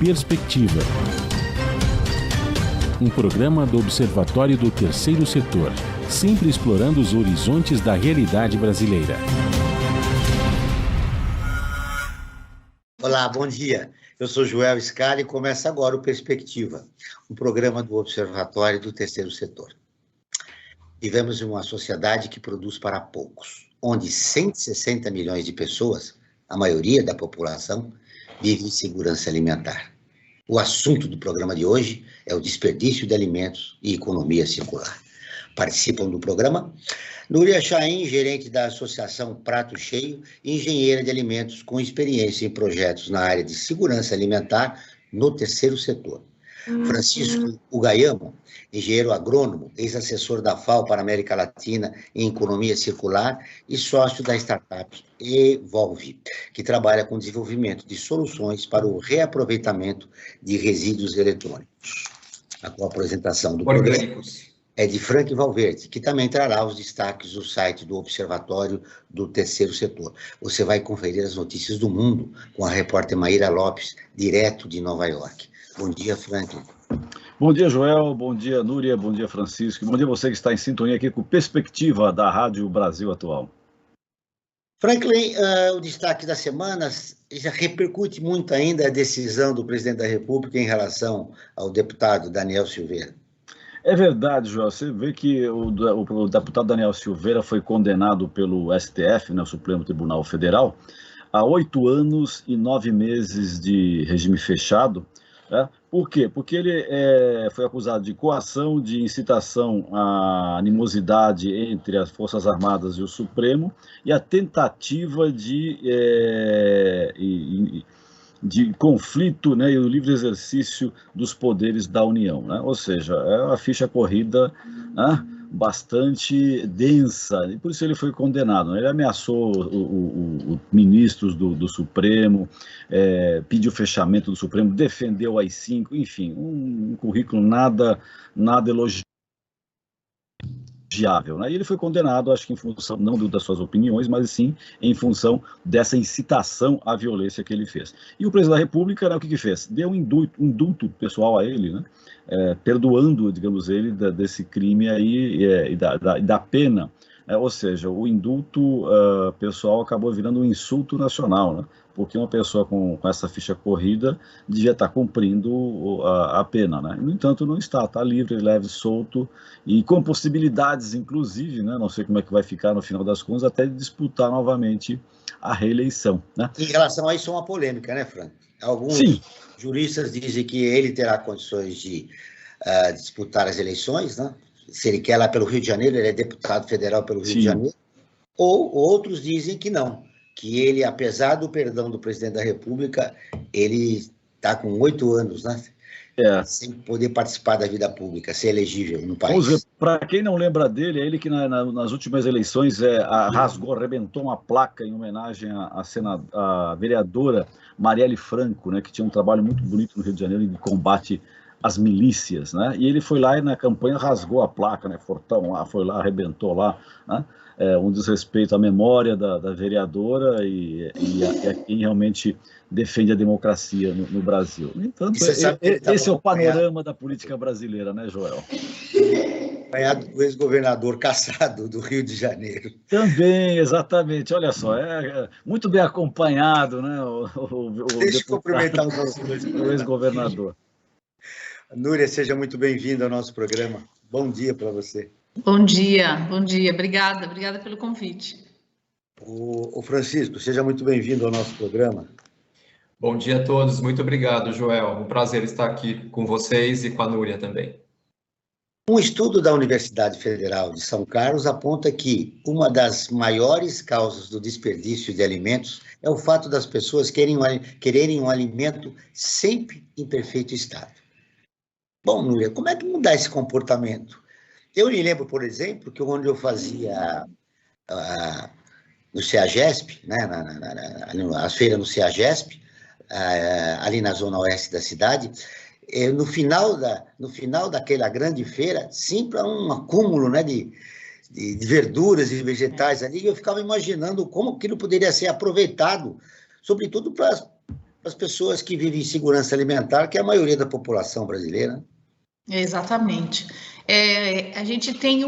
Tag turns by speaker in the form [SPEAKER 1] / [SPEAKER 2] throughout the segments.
[SPEAKER 1] Perspectiva, um programa do Observatório do Terceiro Setor, sempre explorando os horizontes da realidade brasileira.
[SPEAKER 2] Olá, bom dia. Eu sou Joel Scali e começa agora o Perspectiva, um programa do Observatório do Terceiro Setor. Vivemos em uma sociedade que produz para poucos, onde 160 milhões de pessoas, a maioria da população, vive em segurança alimentar. O assunto do programa de hoje é o desperdício de alimentos e economia circular. Participam do programa Núria Chaim, gerente da Associação Prato Cheio, e engenheira de alimentos com experiência em projetos na área de segurança alimentar no terceiro setor. Francisco Ugayama, engenheiro agrônomo, ex-assessor da FAO para a América Latina em economia circular e sócio da startup Evolve, que trabalha com desenvolvimento de soluções para o reaproveitamento de resíduos eletrônicos. A apresentação do programa é de Frank Valverde, que também trará os destaques do site do Observatório do Terceiro Setor. Você vai conferir as notícias do mundo com a repórter Maíra Lopes, direto de Nova York. Bom dia, Franklin.
[SPEAKER 3] Bom dia, Joel. Bom dia, Núria. Bom dia, Francisco. Bom dia você que está em sintonia aqui com Perspectiva da Rádio Brasil Atual.
[SPEAKER 2] Franklin, o destaque da semana já repercute muito ainda a decisão do presidente da República em relação ao deputado Daniel Silveira.
[SPEAKER 3] É verdade, Joel. Você vê que o deputado Daniel Silveira foi condenado pelo STF, né, o Supremo Tribunal Federal, a 8 anos e 9 meses de regime fechado. Né? Por quê? Porque ele foi acusado de coação, de incitação à animosidade entre as Forças Armadas e o Supremo e a tentativa de conflito, né, e o livre exercício dos poderes da União. Né? Ou seja, é uma ficha corrida, né, bastante densa, e por isso ele foi condenado. Né? Ele ameaçou os ministros do Supremo, pediu fechamento do Supremo, defendeu as 5, enfim, um currículo nada elogiável. Né? E ele foi condenado, acho que em função, não das suas opiniões, mas sim em função dessa incitação à violência que ele fez. E o presidente da República, né, o que fez? Deu um indulto pessoal a ele, né? Perdoando, digamos, ele desse crime aí e da pena. Ou seja, o indulto pessoal acabou virando um insulto nacional, né? Porque uma pessoa com essa ficha corrida devia estar cumprindo a pena, né? No entanto, não está livre, leve, solto e com possibilidades, inclusive, né? Não sei como é que vai ficar no final das contas, até de disputar novamente a reeleição, né?
[SPEAKER 2] Em relação a isso, é uma polêmica, né, Frank? Alguns juristas dizem que ele terá condições de disputar as eleições, né? Se ele quer lá pelo Rio de Janeiro, ele é deputado federal pelo Rio de Janeiro, ou outros dizem que não, que ele, apesar do perdão do presidente da República, ele está com 8 anos, né? Sem poder participar da vida pública, ser elegível no país.
[SPEAKER 3] Para quem não lembra dele, é ele que nas últimas eleições arrebentou uma placa em homenagem à vereadora Marielle Franco, né, que tinha um trabalho muito bonito no Rio de Janeiro de combate às milícias, né? E ele foi lá e na campanha rasgou a placa, né? Fortão lá, foi lá, arrebentou lá, né? Um desrespeito à memória da vereadora e a quem realmente defende a democracia no Brasil. No entanto, esse é o panorama da política brasileira, né, Joel?
[SPEAKER 2] Acompanhado do ex-governador Cassado do Rio de Janeiro.
[SPEAKER 3] Também, exatamente. Olha só, muito bem acompanhado, né?
[SPEAKER 2] Deixa eu cumprimentar os nossos
[SPEAKER 3] o ex-governador.
[SPEAKER 2] Núria, seja muito bem-vinda ao nosso programa. Bom dia para você.
[SPEAKER 4] Bom dia. Obrigada pelo convite.
[SPEAKER 2] O Francisco, seja muito bem-vindo ao nosso programa.
[SPEAKER 5] Bom dia a todos, muito obrigado, Joel. Um prazer estar aqui com vocês e com a Núria também.
[SPEAKER 2] Um estudo da Universidade Federal de São Carlos aponta que uma das maiores causas do desperdício de alimentos é o fato das pessoas quererem um alimento sempre em perfeito estado. Bom, Núria, como é que mudar esse comportamento? Eu me lembro, por exemplo, que onde eu fazia no CEAGESP, né, as feiras no CEAGESP, ali na zona oeste da cidade, no final daquela grande feira, sempre há um acúmulo, né, de verduras e vegetais ali, e eu ficava imaginando como aquilo poderia ser aproveitado, sobretudo para as pessoas que vivem em segurança alimentar, que é a maioria da população brasileira.
[SPEAKER 4] Exatamente. A gente tem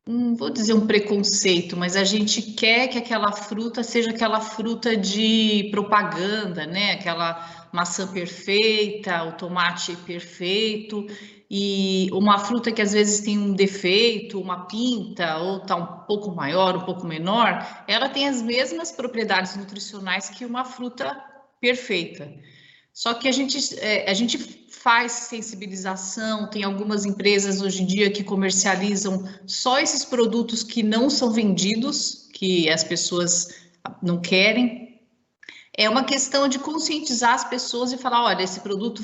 [SPEAKER 4] não vou dizer um preconceito, mas a gente quer que aquela fruta seja aquela fruta de propaganda, né? Aquela maçã perfeita, o tomate perfeito, e uma fruta que às vezes tem um defeito, uma pinta, ou está um pouco maior, um pouco menor, ela tem as mesmas propriedades nutricionais que uma fruta perfeita. Só que a gente faz sensibilização, tem algumas empresas hoje em dia que comercializam só esses produtos que não são vendidos, que as pessoas não querem. É uma questão de conscientizar as pessoas e falar, olha, esse produto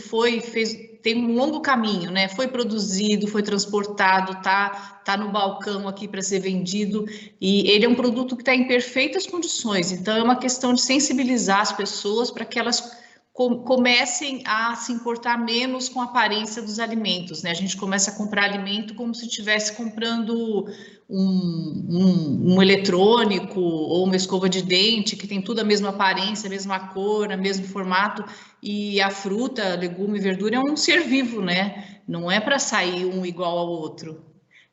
[SPEAKER 4] tem um longo caminho, né? Foi produzido, foi transportado, tá no balcão aqui para ser vendido, e ele é um produto que está em perfeitas condições. Então, é uma questão de sensibilizar as pessoas para que elas comecem a se importar menos com a aparência dos alimentos, né? A gente começa a comprar alimento como se estivesse comprando um eletrônico ou uma escova de dente, que tem tudo a mesma aparência, a mesma cor, o mesmo formato, e a fruta, legume, verdura é um ser vivo, né? Não é para sair um igual ao outro.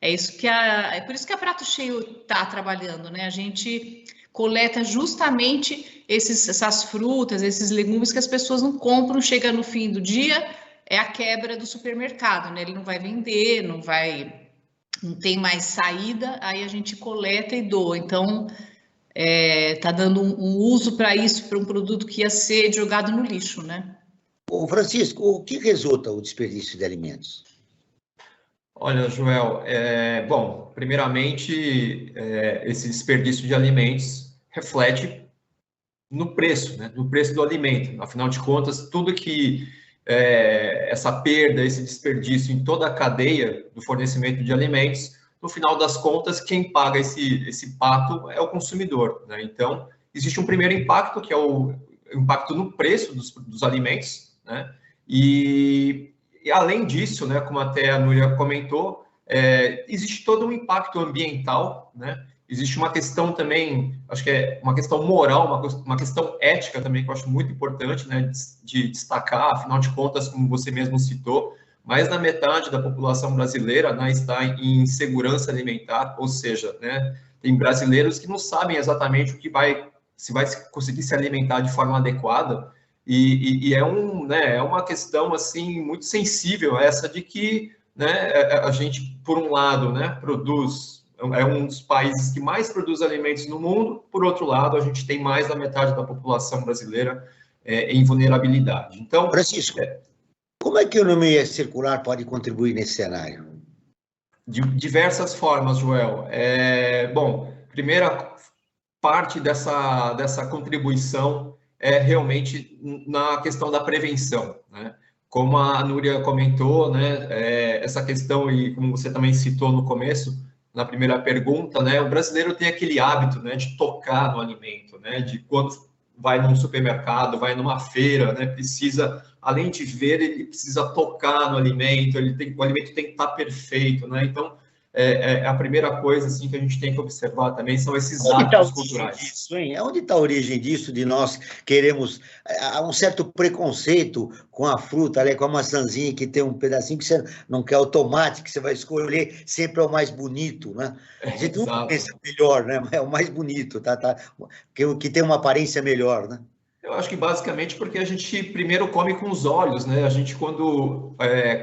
[SPEAKER 4] É por isso que a Prato Cheio está trabalhando, né? A gente coleta justamente essas frutas, esses legumes que as pessoas não compram, chega no fim do dia, é a quebra do supermercado, né? Ele não vai vender, não tem mais saída, aí a gente coleta e doa. Então, tá dando um uso para isso, para um produto que ia ser jogado no lixo, né?
[SPEAKER 2] Ô Francisco, o que resulta o desperdício de alimentos?
[SPEAKER 5] Olha, Joel, bom, primeiramente, esse desperdício de alimentos reflete no preço, né, no preço do alimento. Afinal de contas, tudo que essa perda, esse desperdício em toda a cadeia do fornecimento de alimentos, no final das contas, quem paga esse pato é o consumidor, né? Então, existe um primeiro impacto, que é o impacto no preço dos alimentos, né? E além disso, né, como até a Núria comentou, existe todo um impacto ambiental, né? Existe uma questão também, acho que é uma questão moral, uma questão ética também, que eu acho muito importante, né, de destacar. Afinal de contas, como você mesmo citou, mais da metade da população brasileira, né, está em insegurança alimentar, ou seja, né, tem brasileiros que não sabem exatamente se vai conseguir se alimentar de forma adequada, e é uma questão assim muito sensível essa de que, né, a gente, por um lado, né, é um dos países que mais produz alimentos no mundo, por outro lado, a gente tem mais da metade da população brasileira em vulnerabilidade. Então,
[SPEAKER 2] Francisco, como é que a economia circular pode contribuir nesse cenário?
[SPEAKER 5] De diversas formas, Joel. Bom, primeira parte dessa contribuição é realmente na questão da prevenção, né? Como a Núria comentou, né, essa questão, e como você também citou no começo, na primeira pergunta, né, o brasileiro tem aquele hábito, né, de tocar no alimento, né, de quando vai num supermercado, vai numa feira, né, precisa, além de ver, ele precisa tocar no alimento, o alimento tem que estar perfeito, né? Então, a primeira coisa assim que a gente tem que observar também são esses hábitos culturais.
[SPEAKER 2] Disso, hein? Onde está a origem disso, de nós queremos... Há um certo preconceito com a fruta, com a maçãzinha que tem um pedacinho que você não quer, o tomate que você vai escolher, sempre é o mais bonito, né? A gente não pensa melhor, né? É o mais bonito, que tem uma aparência melhor, né?
[SPEAKER 5] Eu acho que basicamente porque a gente primeiro come com os olhos, né? A gente, quando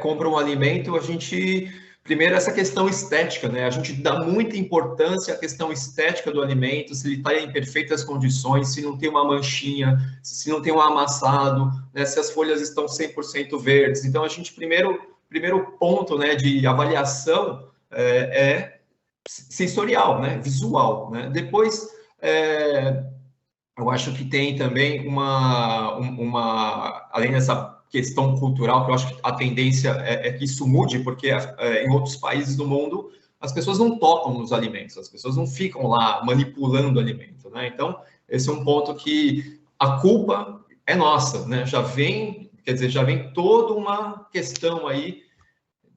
[SPEAKER 5] compra um alimento, a gente... Primeiro, essa questão estética, né? A gente dá muita importância à questão estética do alimento, se ele está em perfeitas condições, se não tem uma manchinha, se não tem um amassado, né? Se as folhas estão 100% verdes. Então, a gente, primeiro ponto, né, de avaliação é sensorial, né? Visual, né? Depois, eu acho que tem também além dessa questão cultural, que eu acho que a tendência é que isso mude, porque em outros países do mundo as pessoas não tocam nos alimentos, as pessoas não ficam lá manipulando o alimento, né? Então, esse é um ponto que a culpa é nossa, né? Já vem toda uma questão aí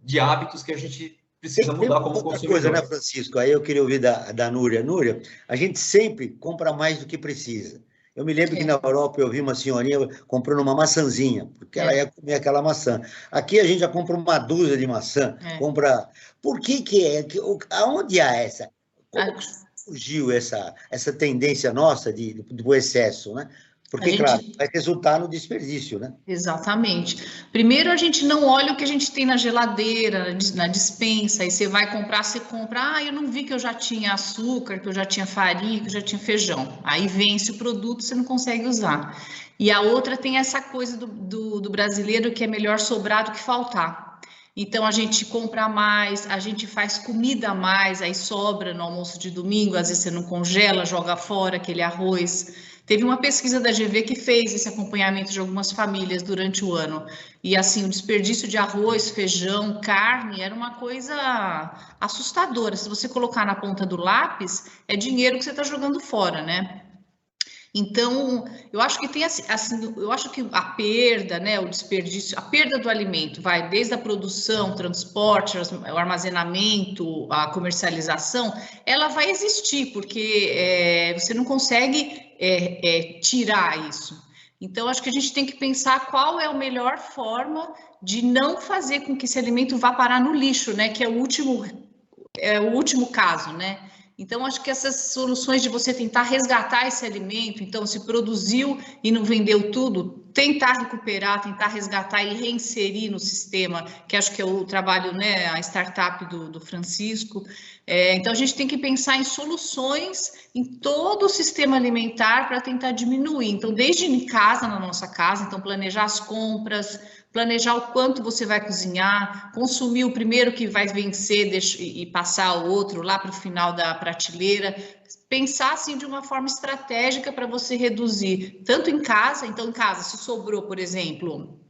[SPEAKER 5] de hábitos que a gente precisa mudar como consumidor.
[SPEAKER 2] Coisa, né, Francisco? Aí eu queria ouvir da Núria. Núria, a gente sempre compra mais do que precisa. Eu me lembro que na Europa eu vi uma senhorinha comprando uma maçãzinha, porque ela ia comer aquela maçã. Aqui a gente já compra uma dúzia de maçã, compra... Por que é? Aonde há essa? Como que surgiu essa tendência nossa do excesso, né? Porque, claro, vai resultar no desperdício, né?
[SPEAKER 4] Exatamente. Primeiro, a gente não olha o que a gente tem na geladeira, na despensa, aí você vai comprar, você compra, eu não vi que eu já tinha açúcar, que eu já tinha farinha, que eu já tinha feijão. Aí vence o produto, você não consegue usar. E a outra tem essa coisa do brasileiro que é melhor sobrar do que faltar. Então, a gente compra mais, a gente faz comida a mais, aí sobra no almoço de domingo, às vezes você não congela, joga fora aquele arroz. Teve uma pesquisa da GV que fez esse acompanhamento de algumas famílias durante o ano. E, assim, o desperdício de arroz, feijão, carne, era uma coisa assustadora. Se você colocar na ponta do lápis, é dinheiro que você está jogando fora, né? Então, eu acho que tem assim, eu acho que a perda, né, o desperdício, a perda do alimento vai desde a produção, transporte, o armazenamento, a comercialização, ela vai existir, porque você não consegue tirar isso. Então, acho que a gente tem que pensar qual é a melhor forma de não fazer com que esse alimento vá parar no lixo, né, que é o último caso, né? Então, acho que essas soluções de você tentar resgatar esse alimento, então, se produziu e não vendeu tudo, tentar recuperar, tentar resgatar e reinserir no sistema, que acho que é o trabalho, né, a startup do Francisco. Então, a gente tem que pensar em soluções em todo o sistema alimentar para tentar diminuir. Então, desde em casa, na nossa casa, então, planejar as compras, planejar o quanto você vai cozinhar, consumir o primeiro que vai vencer e passar o outro lá para o final da prateleira, pensar assim de uma forma estratégica para você reduzir, tanto em casa, então em casa, se sobrou, por exemplo,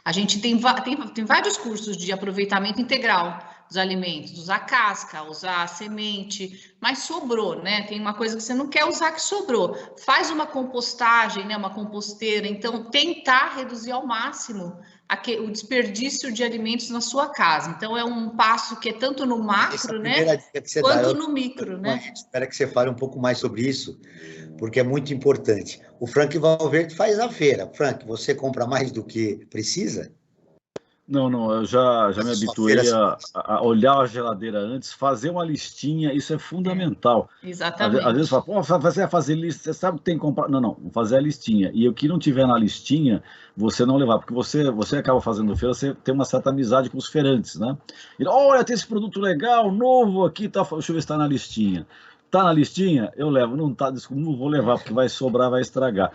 [SPEAKER 4] a gente tem vários cursos de aproveitamento integral dos alimentos, usar casca, usar semente, mas sobrou, né? Tem uma coisa que você não quer usar que sobrou. Faz uma compostagem, né? Uma composteira. Então, tentar reduzir ao máximo o desperdício de alimentos na sua casa. Então, é um passo que é tanto no macro, né? Quanto no micro, né?
[SPEAKER 2] Espero que você fale um pouco mais sobre isso, porque é muito importante. O Frank Valverde faz a feira. Frank, você compra mais do que precisa?
[SPEAKER 3] Não, eu já me habituei a olhar a geladeira antes, fazer uma listinha, isso é fundamental.
[SPEAKER 4] Exatamente.
[SPEAKER 3] Às vezes fala, pô, você vai fazer lista, você sabe que tem que comprar. Não, fazer a listinha. E o que não tiver na listinha, você não levar, porque você acaba fazendo feira, você tem uma certa amizade com os feirantes, né? E, olha, tem esse produto legal, novo aqui, tá, deixa eu ver se está na listinha. Tá na listinha? Eu levo. Não tá, desculpa, não vou levar, porque vai sobrar, vai estragar.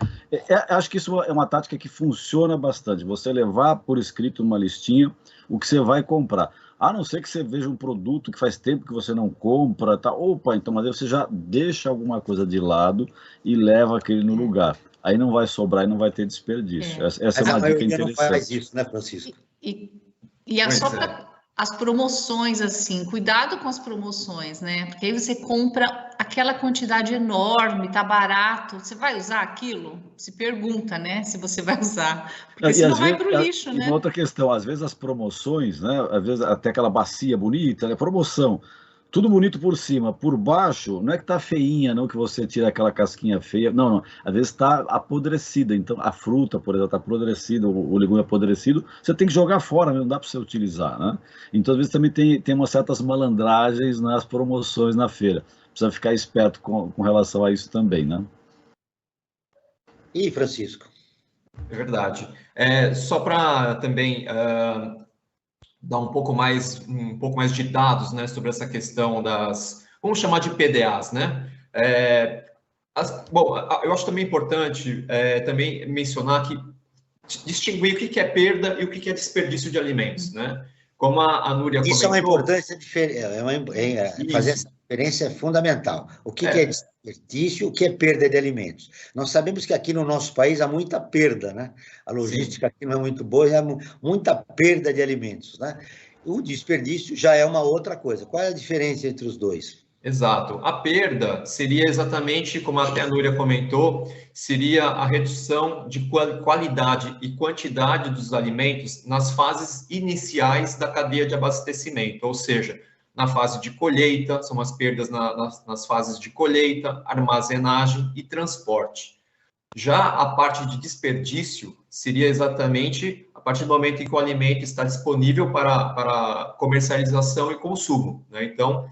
[SPEAKER 3] Acho que isso é uma tática que funciona bastante. Você levar por escrito numa listinha o que você vai comprar. A não ser que você veja um produto que faz tempo que você não compra, tá? Opa, então, mas aí você já deixa alguma coisa de lado e leva aquele no lugar. Aí não vai sobrar e não vai ter desperdício. Essa é uma dica interessante.
[SPEAKER 2] Não faz isso, né, Francisco?
[SPEAKER 4] Só para as promoções, assim, cuidado com as promoções, né? Porque aí você compra aquela quantidade enorme, tá barato, você vai usar aquilo? Se pergunta, né? Se você vai usar, porque senão vai para o lixo, né?
[SPEAKER 3] Uma outra questão, às vezes as promoções, né? Às vezes até aquela bacia bonita, né? Promoção, tudo bonito por cima, por baixo, não é que tá feinha, não, que você tira aquela casquinha feia, não, às vezes está apodrecida, então a fruta, por exemplo, está apodrecida, o legume apodrecido, você tem que jogar fora, não dá para você utilizar, né? Então, às vezes também tem umas certas malandragens nas promoções na feira, precisa ficar esperto com relação a isso também, né?
[SPEAKER 2] E Francisco?
[SPEAKER 5] É verdade. Só para também dar um pouco mais de dados, né, sobre essa questão vamos chamar de PDAs, né? Bom, eu acho também importante também mencionar que distinguir o que é perda e o que é desperdício de alimentos, né? Como a Núria comentou...
[SPEAKER 2] Isso é uma importância diferente, fazer essa diferença é fundamental. O que é desperdício, o que é perda de alimentos? Nós sabemos que aqui no nosso país há muita perda, né? A logística aqui não é muito boa, há muita perda de alimentos, né? O desperdício já é uma outra coisa. Qual é a diferença entre os dois?
[SPEAKER 5] Exato. A perda seria exatamente, como até a Núria comentou, seria a redução de qualidade e quantidade dos alimentos nas fases iniciais da cadeia de abastecimento, ou seja, na fase de colheita, são as perdas nas fases de colheita, armazenagem e transporte. Já a parte de desperdício seria exatamente a partir do momento em que o alimento está disponível para comercialização e consumo, né? Então,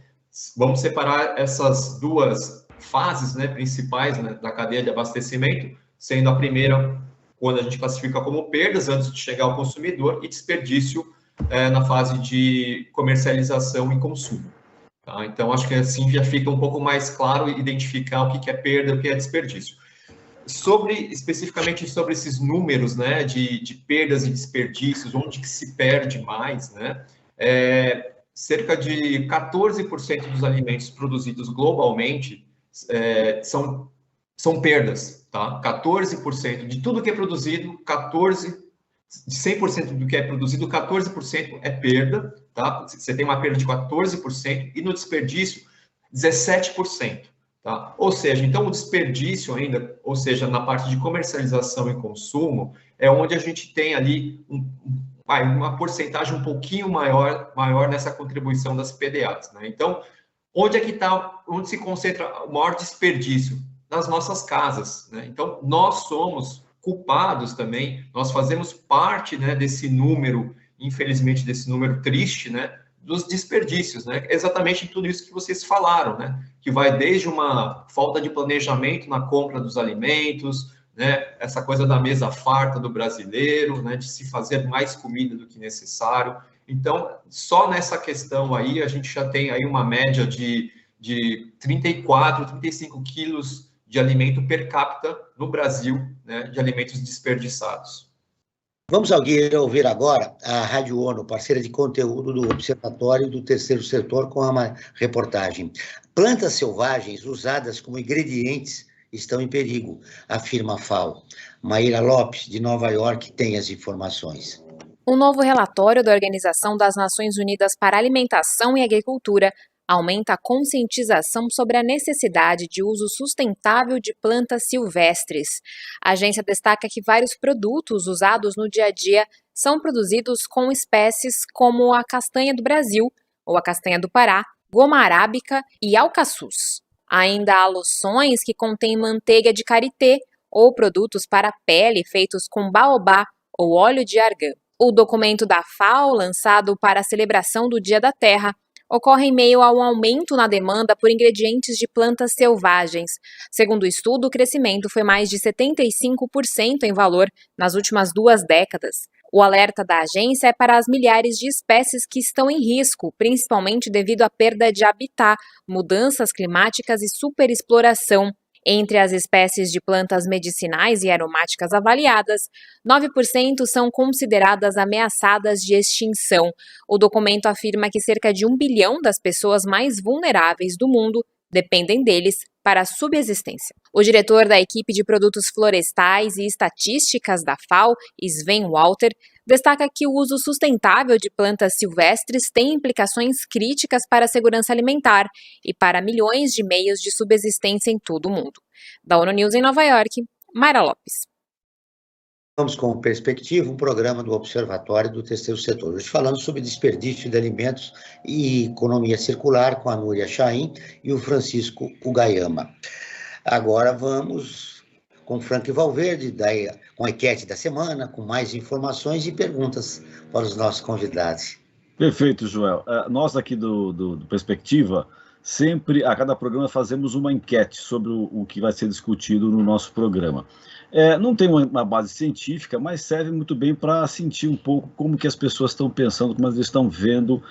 [SPEAKER 5] vamos separar essas duas fases, né, principais, né, da cadeia de abastecimento, sendo a primeira, quando a gente classifica como perdas antes de chegar ao consumidor, e desperdício na fase de comercialização e consumo. Tá? Então, acho que assim já fica um pouco mais claro identificar o que é perda e o que é desperdício. Especificamente sobre esses números, né, de perdas e desperdícios, onde que se perde mais, né, cerca de 14% dos alimentos produzidos globalmente são perdas, tá? 14% de tudo que é produzido, de 100% do que é produzido, 14% é perda, tá? Você tem uma perda de 14%, e no desperdício, 17%. Tá? Ou seja, então o desperdício ainda, ou seja, na parte de comercialização e consumo, é onde a gente tem ali uma porcentagem um pouquinho maior nessa contribuição das PDAs, né? Então, onde se concentra o maior desperdício? Nas nossas casas, né? Então, nós somos culpados também, nós fazemos parte, né, desse número, infelizmente, desse número triste, né, dos desperdícios, né? Exatamente tudo isso que vocês falaram, né? Que vai desde uma falta de planejamento na compra dos alimentos, né? Essa coisa da mesa farta do brasileiro, né? De se fazer mais comida do que necessário. Então, só nessa questão aí, a gente já tem aí uma média de 34, 35 quilos de alimento per capita no Brasil, né? De alimentos desperdiçados.
[SPEAKER 2] Vamos ouvir agora a Rádio ONU, parceira de conteúdo do Observatório do Terceiro Setor, com uma reportagem. Plantas selvagens usadas como ingredientes estão em perigo, afirma a FAO. Maíra Lopes, de Nova York, tem as informações.
[SPEAKER 6] Um novo relatório da Organização das Nações Unidas para Alimentação e Agricultura aumenta a conscientização sobre a necessidade de uso sustentável de plantas silvestres. A agência destaca que vários produtos usados no dia a dia são produzidos com espécies como a castanha do Brasil, ou a castanha do Pará, goma arábica e alcaçuz. Ainda há loções que contêm manteiga de karité ou produtos para pele feitos com baobá ou óleo de argan. O documento da FAO, lançado para a celebração do Dia da Terra, ocorre em meio a um aumento na demanda por ingredientes de plantas selvagens. Segundo o estudo, o crescimento foi mais de 75% em valor nas últimas 2 décadas. O alerta da agência é para as milhares de espécies que estão em risco, principalmente devido à perda de habitat, mudanças climáticas e superexploração. Entre as espécies de plantas medicinais e aromáticas avaliadas, 9% são consideradas ameaçadas de extinção. O documento afirma que cerca de 1 bilhão das pessoas mais vulneráveis do mundo dependem deles para a subsistência. O diretor da equipe de produtos florestais e estatísticas da FAO, Sven Walter, destaca que o uso sustentável de plantas silvestres tem implicações críticas para a segurança alimentar e para milhões de meios de subsistência em todo o mundo. Da ONU News em Nova York, Mayra Lopes.
[SPEAKER 2] Vamos com Perspectiva, um programa do Observatório do Terceiro Setor. Hoje falando sobre desperdício de alimentos e economia circular com a Núria Chaim e o Francisco Ugayama. Agora vamos com Frank Valverde, com a enquete da semana, com mais informações e perguntas para os nossos convidados.
[SPEAKER 3] Perfeito, Joel. Nós aqui do Perspectiva, sempre, a cada programa, fazemos uma enquete sobre o que vai ser discutido no nosso programa. Não tem uma base científica, mas serve muito bem para sentir um pouco como que as pessoas estão pensando, como elas estão vendo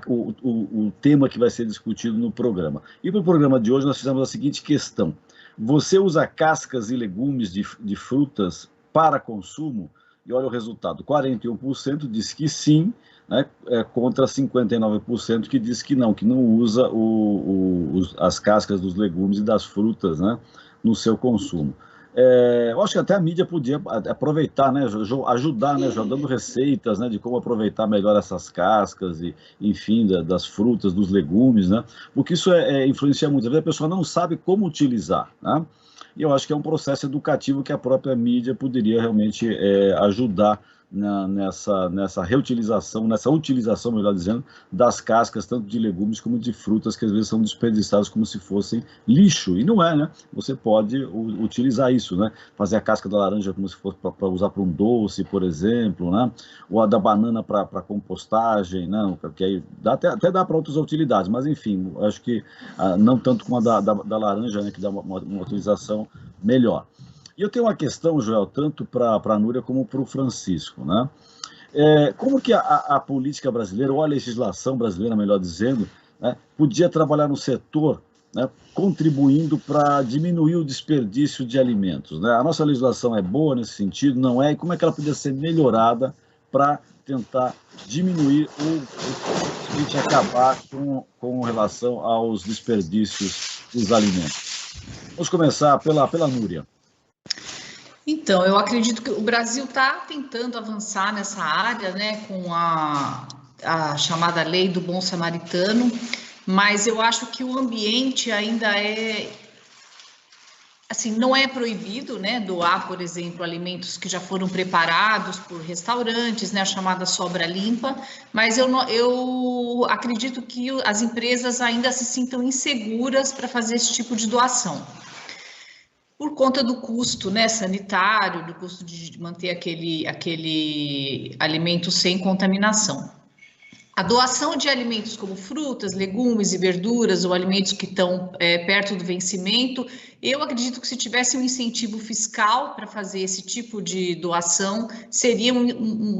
[SPEAKER 3] o tema que vai ser discutido no programa. E para o programa de hoje nós fizemos a seguinte questão: você usa cascas e legumes de frutas para consumo? E olha o resultado, 41% diz que sim, né, contra 59% que diz que não usa as cascas dos legumes e das frutas, né, no seu consumo. Eu acho que até a mídia podia aproveitar, né, ajudar, né, dando receitas, né, de como aproveitar melhor essas cascas e, enfim, das frutas, dos legumes, né, porque isso influencia muito. Às vezes a pessoa não sabe como utilizar, né, e eu acho que é um processo educativo que a própria mídia poderia realmente ajudar nessa reutilização, nessa utilização, melhor dizendo, das cascas, tanto de legumes como de frutas, que às vezes são desperdiçadas como se fossem lixo, e não é, né? Você pode utilizar isso, né? Fazer a casca da laranja como se fosse para usar para um doce, por exemplo, né? Ou a da banana para compostagem, né? Que aí até dá para outras utilidades, mas enfim, acho que não tanto como a da laranja, né? Que dá uma utilização melhor. E eu tenho uma questão, Joel, tanto para a Núria como para o Francisco, né? Como que a política brasileira, ou a legislação brasileira, melhor dizendo, né, podia trabalhar no setor, né, contribuindo para diminuir o desperdício de alimentos, né? A nossa legislação é boa nesse sentido, não é? E como é que ela podia ser melhorada para tentar diminuir ou simplesmente acabar com relação aos desperdícios dos alimentos? Vamos começar pela Núria.
[SPEAKER 4] Então, eu acredito que o Brasil está tentando avançar nessa área, né, com a chamada Lei do Bom Samaritano, mas eu acho que o ambiente ainda assim, não é proibido, né, doar, por exemplo, alimentos que já foram preparados por restaurantes, né, a chamada sobra limpa, mas eu acredito que as empresas ainda se sintam inseguras para fazer esse tipo de doação, por conta do custo, né, sanitário, do custo de manter aquele alimento sem contaminação. A doação de alimentos como frutas, legumes e verduras ou alimentos que estão perto do vencimento, eu acredito que se tivesse um incentivo fiscal para fazer esse tipo de doação,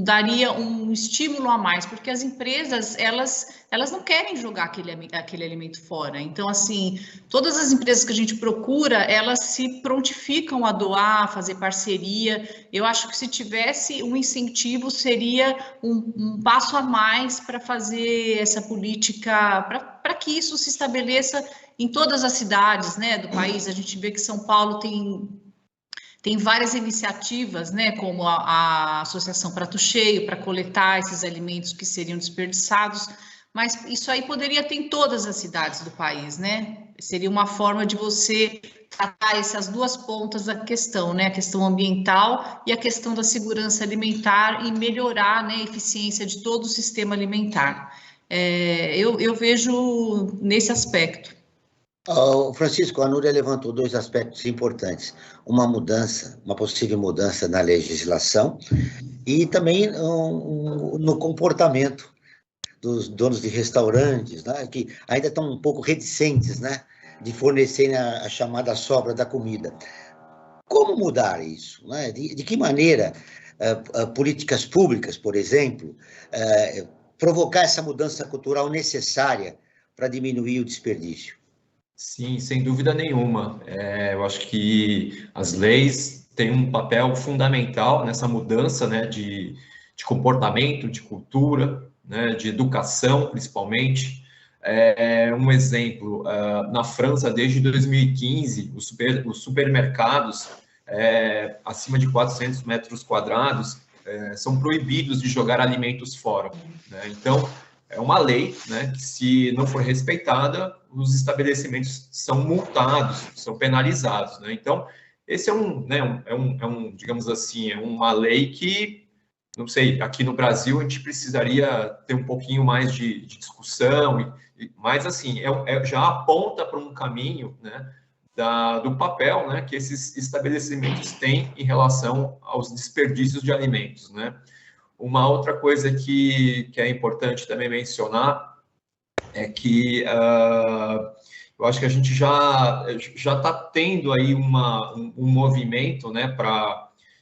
[SPEAKER 4] daria um estímulo a mais, porque as empresas, elas não querem jogar aquele alimento fora. Então, assim, todas as empresas que a gente procura, elas se prontificam a doar, a fazer parceria. Eu acho que se tivesse um incentivo, seria um passo a mais para fazer essa política, para que isso se estabeleça em todas as cidades, né, do país. A gente vê que São Paulo tem várias iniciativas, né, como a Associação Prato Cheio, para coletar esses alimentos que seriam desperdiçados, mas isso aí poderia ter em todas as cidades do país, né? Seria uma forma de você tratar essas duas pontas da questão, né, a questão ambiental e a questão da segurança alimentar, e melhorar, né, a eficiência de todo o sistema alimentar. Eu vejo nesse aspecto.
[SPEAKER 2] Francisco, a Núria levantou dois aspectos importantes. Uma possível mudança na legislação e também no comportamento dos donos de restaurantes, né, que ainda estão um pouco reticentes, né, de fornecerem a chamada sobra da comida. Como mudar isso, né? De que maneira políticas públicas, por exemplo, provocar essa mudança cultural necessária para diminuir o desperdício?
[SPEAKER 5] Sim, sem dúvida nenhuma. Eu acho que as leis têm um papel fundamental nessa mudança, né, de comportamento, de cultura, né, de educação, principalmente. Um exemplo, na França, desde 2015, os supermercados acima de 400 metros quadrados são proibidos de jogar alimentos fora, né? Então, é uma lei, né, que, se não for respeitada, os estabelecimentos são multados, são penalizados, né? Então, esse digamos assim, é uma lei que, não sei, aqui no Brasil a gente precisaria ter um pouquinho mais de discussão, mas assim, já aponta para um caminho, né, do papel, né, que esses estabelecimentos têm em relação aos desperdícios de alimentos, né? Uma outra coisa que é importante também mencionar é que eu acho que a gente já está tendo aí um movimento, né,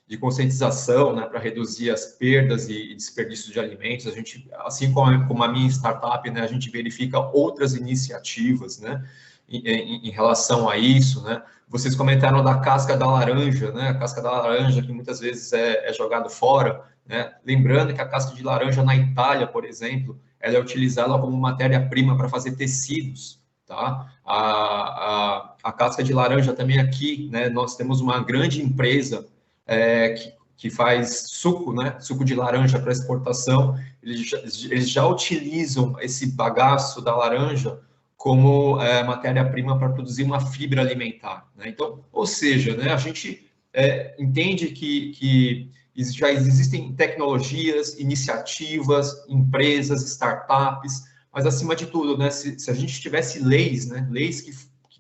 [SPEAKER 5] de conscientização, né, para reduzir as perdas e desperdícios de alimentos. A gente, assim como a minha startup, né, a gente verifica outras iniciativas, né, em relação a isso, né? Vocês comentaram da casca da laranja, né? A casca da laranja que muitas vezes é jogado fora, né? Lembrando que a casca de laranja na Itália, por exemplo, ela é utilizada como matéria-prima para fazer tecidos, tá? A casca de laranja também aqui, né? Nós temos uma grande empresa que faz suco, né? Suco de laranja para exportação. Eles já utilizam esse bagaço da laranja como matéria-prima para produzir uma fibra alimentar, né? Então, ou seja, né, a gente entende que já existem tecnologias, iniciativas, empresas, startups, mas acima de tudo, né, se a gente tivesse leis, né, leis que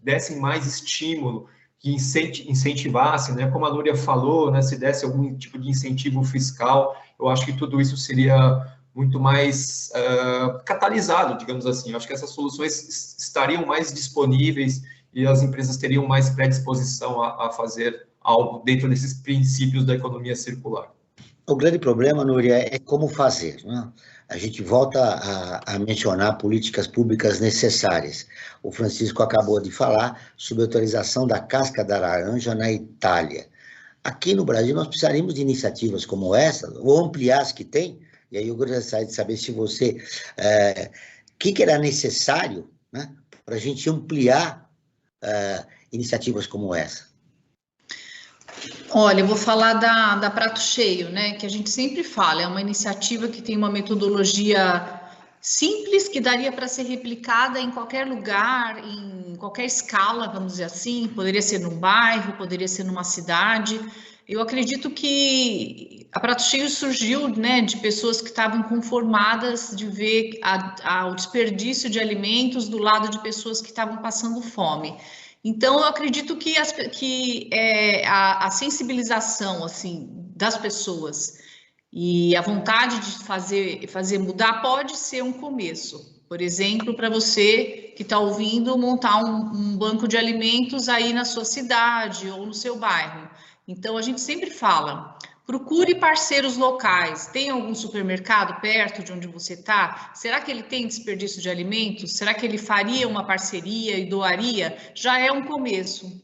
[SPEAKER 5] dessem mais estímulo, que incentivassem, né, como a Núria falou, né, se desse algum tipo de incentivo fiscal, eu acho que tudo isso seria muito mais catalisado, digamos assim. Eu acho que essas soluções estariam mais disponíveis e as empresas teriam mais predisposição a fazer algo dentro desses princípios da economia circular.
[SPEAKER 2] O grande problema, Núria, é como fazer, né? A gente volta a mencionar políticas públicas necessárias. O Francisco acabou de falar sobre a autorização da casca da laranja na Itália. Aqui no Brasil, nós precisaríamos de iniciativas como essa, ou ampliar as que tem, e aí eu gostaria de saber se você... o que era necessário, né, para a gente ampliar iniciativas como essa?
[SPEAKER 4] Olha, eu vou falar da Prato Cheio, né, que a gente sempre fala, é uma iniciativa que tem uma metodologia simples, que daria para ser replicada em qualquer lugar, em qualquer escala, vamos dizer assim, poderia ser num bairro, poderia ser numa cidade. Eu acredito que a Prato Cheio surgiu, né, de pessoas que estavam conformadas de ver o desperdício de alimentos do lado de pessoas que estavam passando fome. Então, eu acredito que a sensibilização assim, das pessoas e a vontade de fazer mudar pode ser um começo. Por exemplo, para você que está ouvindo, montar um banco de alimentos aí na sua cidade ou no seu bairro. Então, a gente sempre fala, procure parceiros locais. Tem algum supermercado perto de onde você está? Será que ele tem desperdício de alimentos? Será que ele faria uma parceria e doaria? Já é um começo.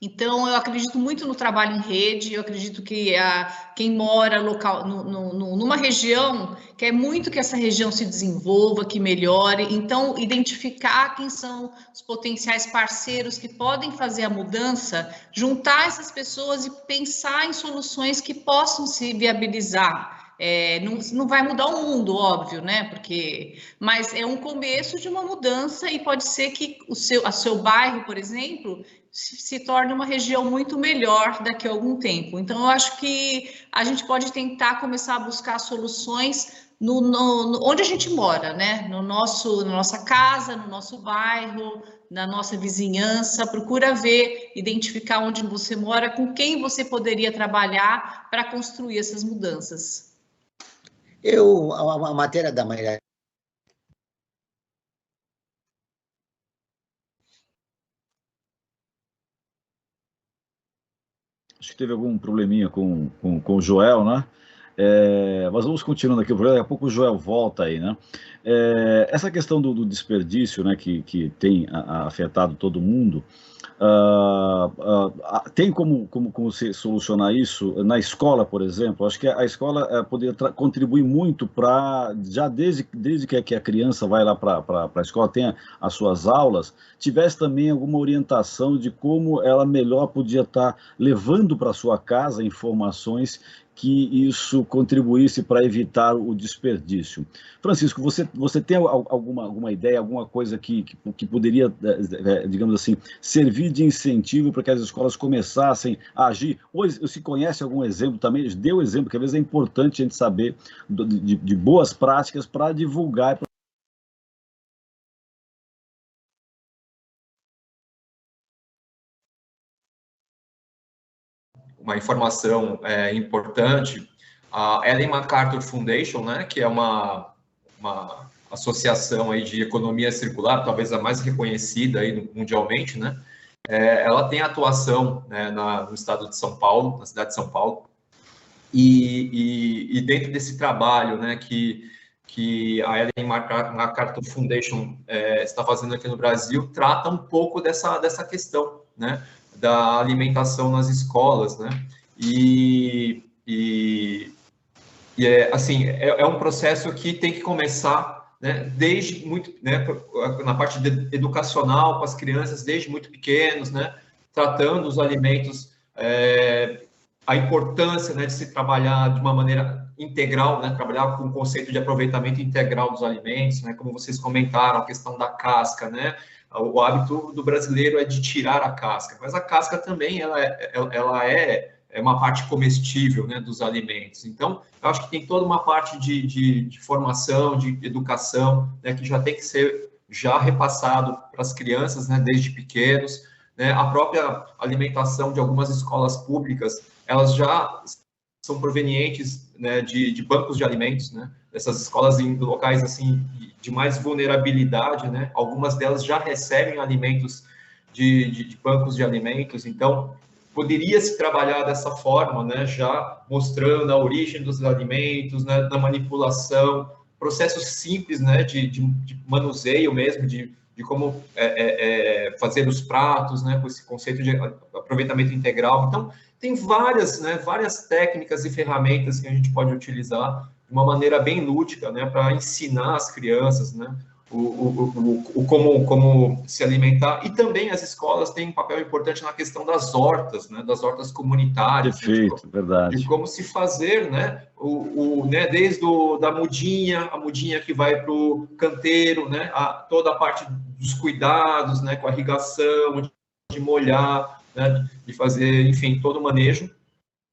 [SPEAKER 4] Então, eu acredito muito no trabalho em rede, eu acredito que quem mora numa região quer muito que essa região se desenvolva, que melhore. Então, identificar quem são os potenciais parceiros que podem fazer a mudança, juntar essas pessoas e pensar em soluções que possam se viabilizar. Não vai mudar o mundo, óbvio, né? Mas é um começo de uma mudança e pode ser que o seu bairro, por exemplo, se torne uma região muito melhor daqui a algum tempo. Então, eu acho que a gente pode tentar começar a buscar soluções onde a gente mora, né? Na nossa casa, no nosso bairro, na nossa vizinhança. Procura identificar onde você mora, com quem você poderia trabalhar para construir essas mudanças.
[SPEAKER 2] A matéria da Maíra...
[SPEAKER 3] Acho que teve algum probleminha com o Joel, né? Mas vamos continuando aqui, daqui a pouco o Joel volta aí, né? Essa questão do desperdício, né, que tem afetado todo mundo, tem como se solucionar isso na escola, por exemplo? Acho que a escola poderia contribuir muito para, já desde que a criança vai lá para a escola, tenha as suas aulas, tivesse também alguma orientação de como ela melhor podia estar levando para sua casa informações que isso contribuísse para evitar o desperdício. Francisco, você tem alguma ideia, alguma coisa que poderia, digamos assim, servir de incentivo para que as escolas começassem a agir? Ou se conhece algum exemplo também, dê o exemplo, que às vezes é importante a gente saber de boas práticas para divulgar.
[SPEAKER 5] Uma informação importante, a Ellen MacArthur Foundation, né, que é uma associação aí de economia circular, talvez a mais reconhecida aí mundialmente, né, ela tem atuação, né, no estado de São Paulo, na cidade de São Paulo, e dentro desse trabalho, né, que a Ellen MacArthur Foundation está fazendo aqui no Brasil, trata um pouco dessa questão, né, da alimentação nas escolas, né? Assim, é um processo que tem que começar, né, desde muito, né, na parte educacional com as crianças, desde muito pequenos, né, tratando os alimentos, a importância, né, de se trabalhar de uma maneira integral, né, trabalhar com o conceito de aproveitamento integral dos alimentos, né, como vocês comentaram, a questão da casca, né? O hábito do brasileiro é de tirar a casca, mas a casca também ela é uma parte comestível, né, dos alimentos. Então, eu acho que tem toda uma parte de formação, de educação, né, que já tem que ser já repassado para as crianças, né, desde pequenos, né, a própria alimentação de algumas escolas públicas, elas já são provenientes, né, de bancos de alimentos, né, dessas escolas em locais assim de mais vulnerabilidade, né, algumas delas já recebem alimentos de bancos de alimentos, então poderia se trabalhar dessa forma, né, já mostrando a origem dos alimentos, né, da manipulação, processos simples, né, de manuseio mesmo, de como fazer os pratos, né, com esse conceito de aproveitamento integral. Então, tem várias, né, várias técnicas e ferramentas que a gente pode utilizar de uma maneira bem lúdica, né, para ensinar as crianças, né, como se alimentar. E também as escolas têm um papel importante na questão das hortas, né, das hortas comunitárias.
[SPEAKER 3] Perfeito,
[SPEAKER 5] né,
[SPEAKER 3] verdade.
[SPEAKER 5] De como se fazer, né, né, desde a mudinha que vai para o canteiro, né, toda a parte dos cuidados, né, com a irrigação, de molhar, né, de fazer, enfim, todo o manejo,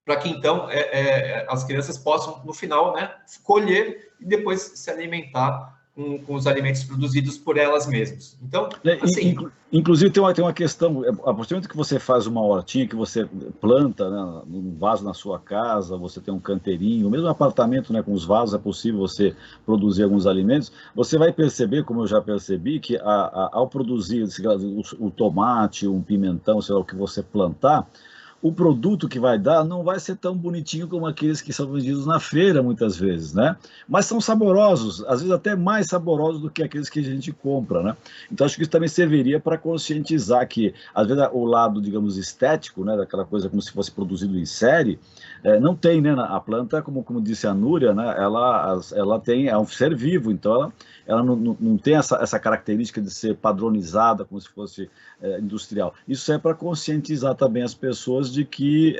[SPEAKER 5] para que, então, as crianças possam, no final, né, colher e depois se alimentar com os alimentos produzidos por elas mesmas. Então, assim...
[SPEAKER 3] Inclusive, tem uma questão, a partir do momento que você faz uma hortinha, que você planta, né, num vaso na sua casa, você tem um canteirinho, mesmo apartamento, né, com os vasos, é possível você produzir alguns alimentos, você vai perceber, como eu já percebi, que ao produzir o tomate, um pimentão, sei lá, o que você plantar, o produto que vai dar não vai ser tão bonitinho como aqueles que são vendidos na feira, muitas vezes, né? Mas são saborosos, às vezes até mais saborosos do que aqueles que a gente compra, né? Então, acho que isso também serviria para conscientizar que, às vezes, o lado, digamos, estético, né, daquela coisa como se fosse produzido em série, não tem, né? A planta, como disse a Núria, né, ela tem, é um ser vivo, então ela não tem essa característica de ser padronizada, como se fosse industrial. Isso é para conscientizar também as pessoas de que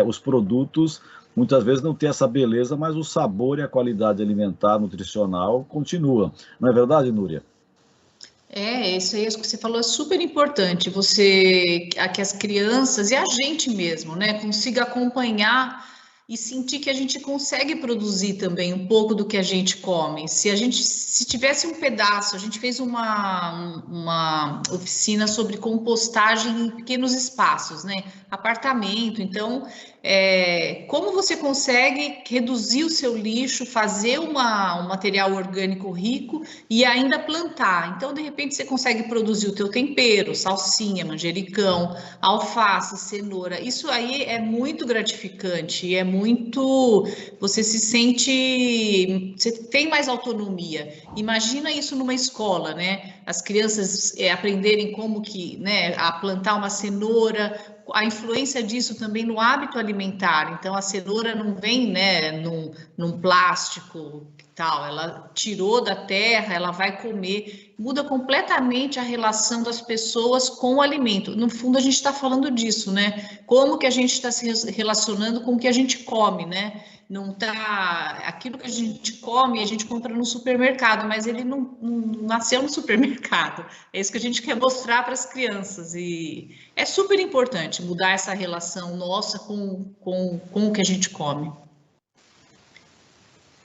[SPEAKER 3] os produtos muitas vezes não têm essa beleza, mas o sabor e a qualidade alimentar, nutricional, continua. Não é verdade, Núria?
[SPEAKER 4] Isso aí que você falou é super importante, que as crianças e a gente mesmo, né, consiga acompanhar e sentir que a gente consegue produzir também um pouco do que a gente come. Se tivesse um pedaço, a gente fez uma oficina sobre compostagem em pequenos espaços, né? Apartamento, então, como você consegue reduzir o seu lixo, fazer um material orgânico rico e ainda plantar. Então, de repente, você consegue produzir o teu tempero, salsinha, manjericão, alface, cenoura. Isso aí é muito gratificante, você se sente, você tem mais autonomia. Imagina isso numa escola, né? As crianças aprenderem como que, né, a plantar uma cenoura, a influência disso também no hábito alimentar. Então, a cenoura não vem, né, num plástico e tal, ela tirou da terra, ela vai comer. Muda completamente a relação das pessoas com o alimento. No fundo, a gente está falando disso, né? Como que a gente está se relacionando com o que a gente come, né? Não tá... Aquilo que a gente come, a gente compra no supermercado, mas ele não nasceu no supermercado. É isso que a gente quer mostrar para as crianças. E é super importante mudar essa relação nossa com o que a gente come.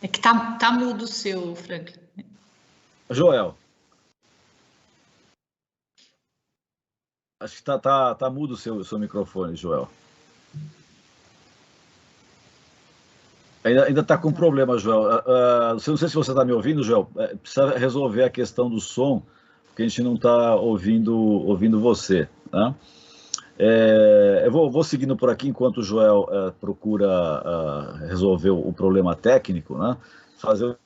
[SPEAKER 4] É que tá mudo o seu, Franklin.
[SPEAKER 3] Joel. Acho que tá mudo o seu microfone, Joel. Ainda está com problema, Joel. Não sei se você está me ouvindo, Joel. Precisa resolver a questão do som, porque a gente não está ouvindo você. Né? Eu vou seguindo por aqui enquanto o Joel procura resolver o problema técnico, né? Fazer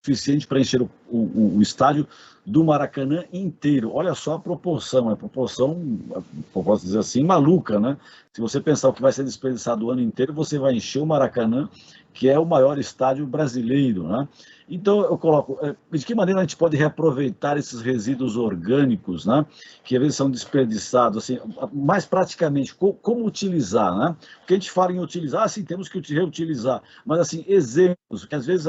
[SPEAKER 3] suficiente para encher o estádio do Maracanã inteiro. Olha só a proporção, posso dizer assim, maluca, né? Se você pensar o que vai ser desperdiçado o ano inteiro, você vai encher o Maracanã, que é o maior estádio brasileiro, né? Então, eu coloco, de que maneira a gente pode reaproveitar esses resíduos orgânicos, né, que às vezes são desperdiçados, assim, mais praticamente, como utilizar, né? Porque a gente fala em utilizar, sim, temos que reutilizar, mas, assim, exemplos, que às vezes,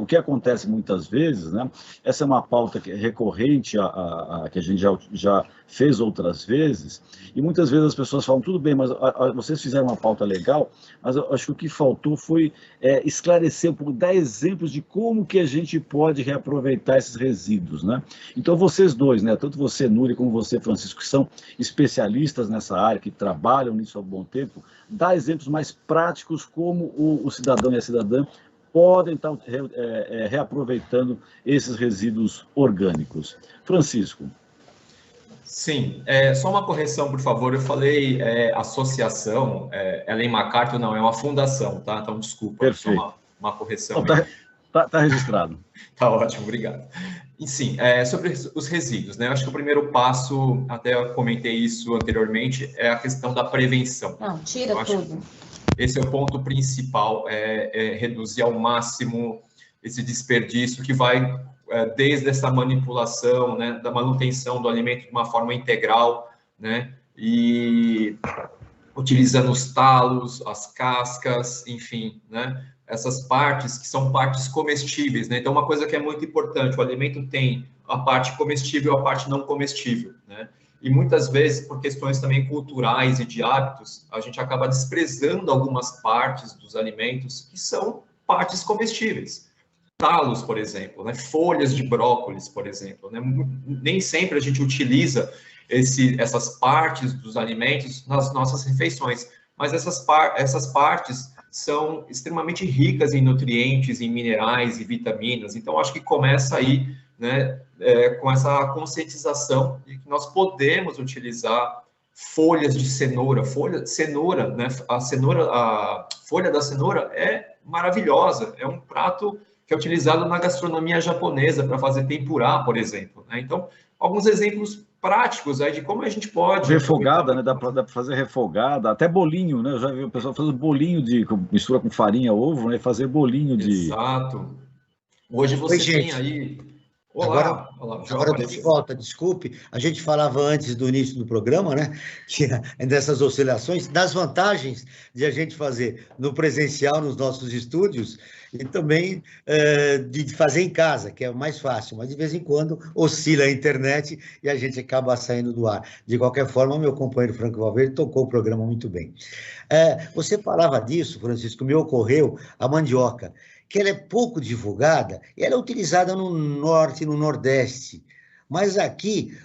[SPEAKER 3] o que acontece muitas vezes, né, essa é uma pauta que é recorrente, que a gente já fez outras vezes, e muitas vezes as pessoas falam, tudo bem, mas vocês fizeram uma pauta legal, mas eu acho que o que faltou foi esclarecer, dar exemplos de como que a gente pode reaproveitar esses resíduos, né? Então, vocês dois, né, tanto você, Núria, como você, Francisco, que são especialistas nessa área, que trabalham nisso há um bom tempo, dá exemplos mais práticos como o cidadão e a cidadã podem estar reaproveitando esses resíduos orgânicos. Francisco.
[SPEAKER 5] Sim, só uma correção, por favor. Eu falei associação, Ellen MacArthur não, é uma fundação, tá? Então, desculpa,
[SPEAKER 3] perfeito.
[SPEAKER 5] Só uma correção.
[SPEAKER 3] Tá registrado.
[SPEAKER 5] Tá ótimo, obrigado. E sim, sobre os resíduos, né? Acho que o primeiro passo, até eu comentei isso anteriormente, é a questão da prevenção.
[SPEAKER 4] Não, tira tudo.
[SPEAKER 5] Esse é o ponto principal, reduzir ao máximo esse desperdício que vai desde essa manipulação, né, da manutenção do alimento de uma forma integral, né, e utilizando os talos, as cascas, enfim, né, essas partes que são partes comestíveis, né, então uma coisa que é muito importante, o alimento tem a parte comestível e a parte não comestível, né, e muitas vezes, por questões também culturais e de hábitos, a gente acaba desprezando algumas partes dos alimentos que são partes comestíveis. Talos, por exemplo, né? Folhas de brócolis, por exemplo, né? Nem sempre a gente utiliza essas partes dos alimentos nas nossas refeições, mas essas partes são extremamente ricas em nutrientes, em minerais e vitaminas. Então, acho que começa aí, né, com essa conscientização de que nós podemos utilizar folhas de cenoura, né? A folha da cenoura é maravilhosa, é um prato que é utilizado na gastronomia japonesa para fazer tempurá, por exemplo, né? Então, alguns exemplos práticos aí de como a gente pode...
[SPEAKER 3] Refogada, né? Dá para fazer refogada, até bolinho, né? Eu já vi o pessoal fazendo bolinho mistura com farinha, ovo, né? E fazer bolinho de...
[SPEAKER 5] Exato. Hoje você tem aí... Olá,
[SPEAKER 2] agora eu estou de volta, desculpe. A gente falava antes do início do programa, né? Que dessas oscilações, das vantagens de a gente fazer no presencial, nos nossos estúdios, e também de fazer em casa, que é o mais fácil, mas de vez em quando oscila a internet e a gente acaba saindo do ar. De qualquer forma, meu companheiro Franco Valverde tocou o programa muito bem. Você falava disso, Francisco, me ocorreu a mandioca, que ela é pouco divulgada, e ela é utilizada no norte e no nordeste, mas aqui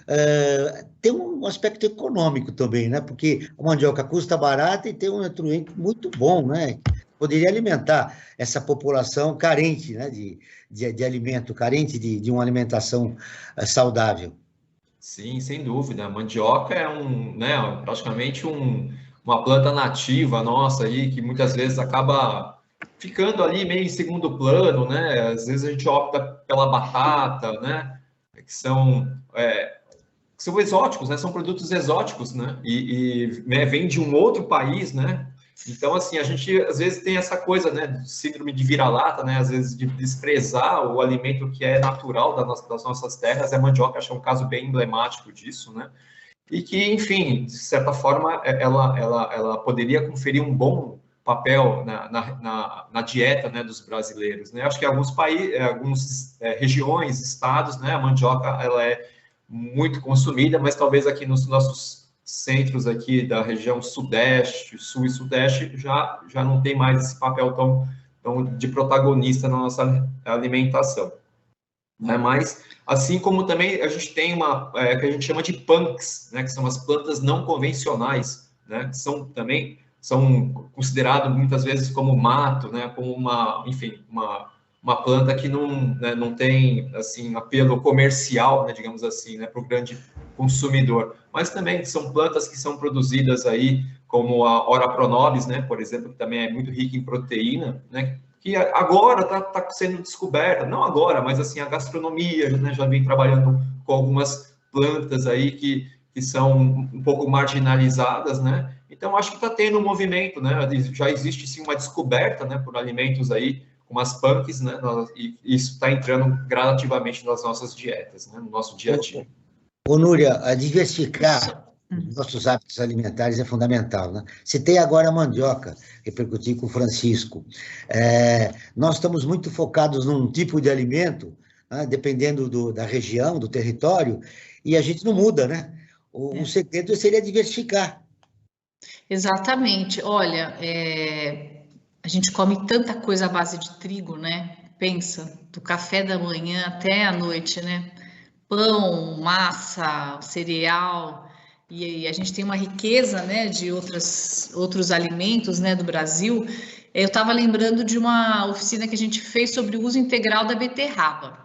[SPEAKER 2] tem um aspecto econômico também, né? Porque a mandioca custa barata e tem um nutriente muito bom, né? Poderia alimentar essa população carente, né, de alimento, carente de uma alimentação saudável.
[SPEAKER 5] Sim, sem dúvida. A mandioca é praticamente uma planta nativa nossa aí, que muitas vezes acaba ficando ali meio em segundo plano, né? Às vezes a gente opta pela batata, né? Que são exóticos, né? São produtos exóticos, né? E vem de um outro país, né? Então, assim, a gente às vezes tem essa coisa, né? Síndrome de vira-lata, né? Às vezes de desprezar o alimento que é natural das nossas terras. A mandioca, acho que é um caso bem emblemático disso, né? E que, enfim, de certa forma, ela poderia conferir um bom papel na dieta, né, dos brasileiros, né? Acho que alguns países, regiões, estados, né, a mandioca ela é muito consumida, mas talvez aqui nos nossos centros aqui da região sudeste, sul e sudeste já não tem mais esse papel tão de protagonista na nossa alimentação, né? Mas assim como também a gente tem que a gente chama de punks, né, que são as plantas não convencionais, né, que são considerados muitas vezes como mato, né, como uma planta que não tem assim apelo comercial, né, digamos assim, né, para o grande consumidor. Mas também são plantas que são produzidas aí, como a Ora pronobis, né, por exemplo, que também é muito rica em proteína, né, que agora está sendo descoberta, não agora, mas assim a gastronomia, né, já vem trabalhando com algumas plantas aí que são um pouco marginalizadas, né? Então, acho que está tendo um movimento, né? Já existe, sim, uma descoberta, né, por alimentos aí como as punks, né? E isso está entrando gradativamente nas nossas dietas, né? No nosso dia a dia.
[SPEAKER 2] Ô, Núria, a diversificar os nossos hábitos alimentares é fundamental, né? Citei agora a mandioca, repercuti com o Francisco. Nós estamos muito focados num tipo de alimento, né, dependendo da região, do território, e a gente não muda, né? O segredo seria diversificar.
[SPEAKER 4] Exatamente. Olha, a gente come tanta coisa à base de trigo, né? Pensa, do café da manhã até a noite, né? Pão, massa, cereal, e a gente tem uma riqueza, né, de outros alimentos, né, do Brasil. Eu estava lembrando de uma oficina que a gente fez sobre o uso integral da beterraba.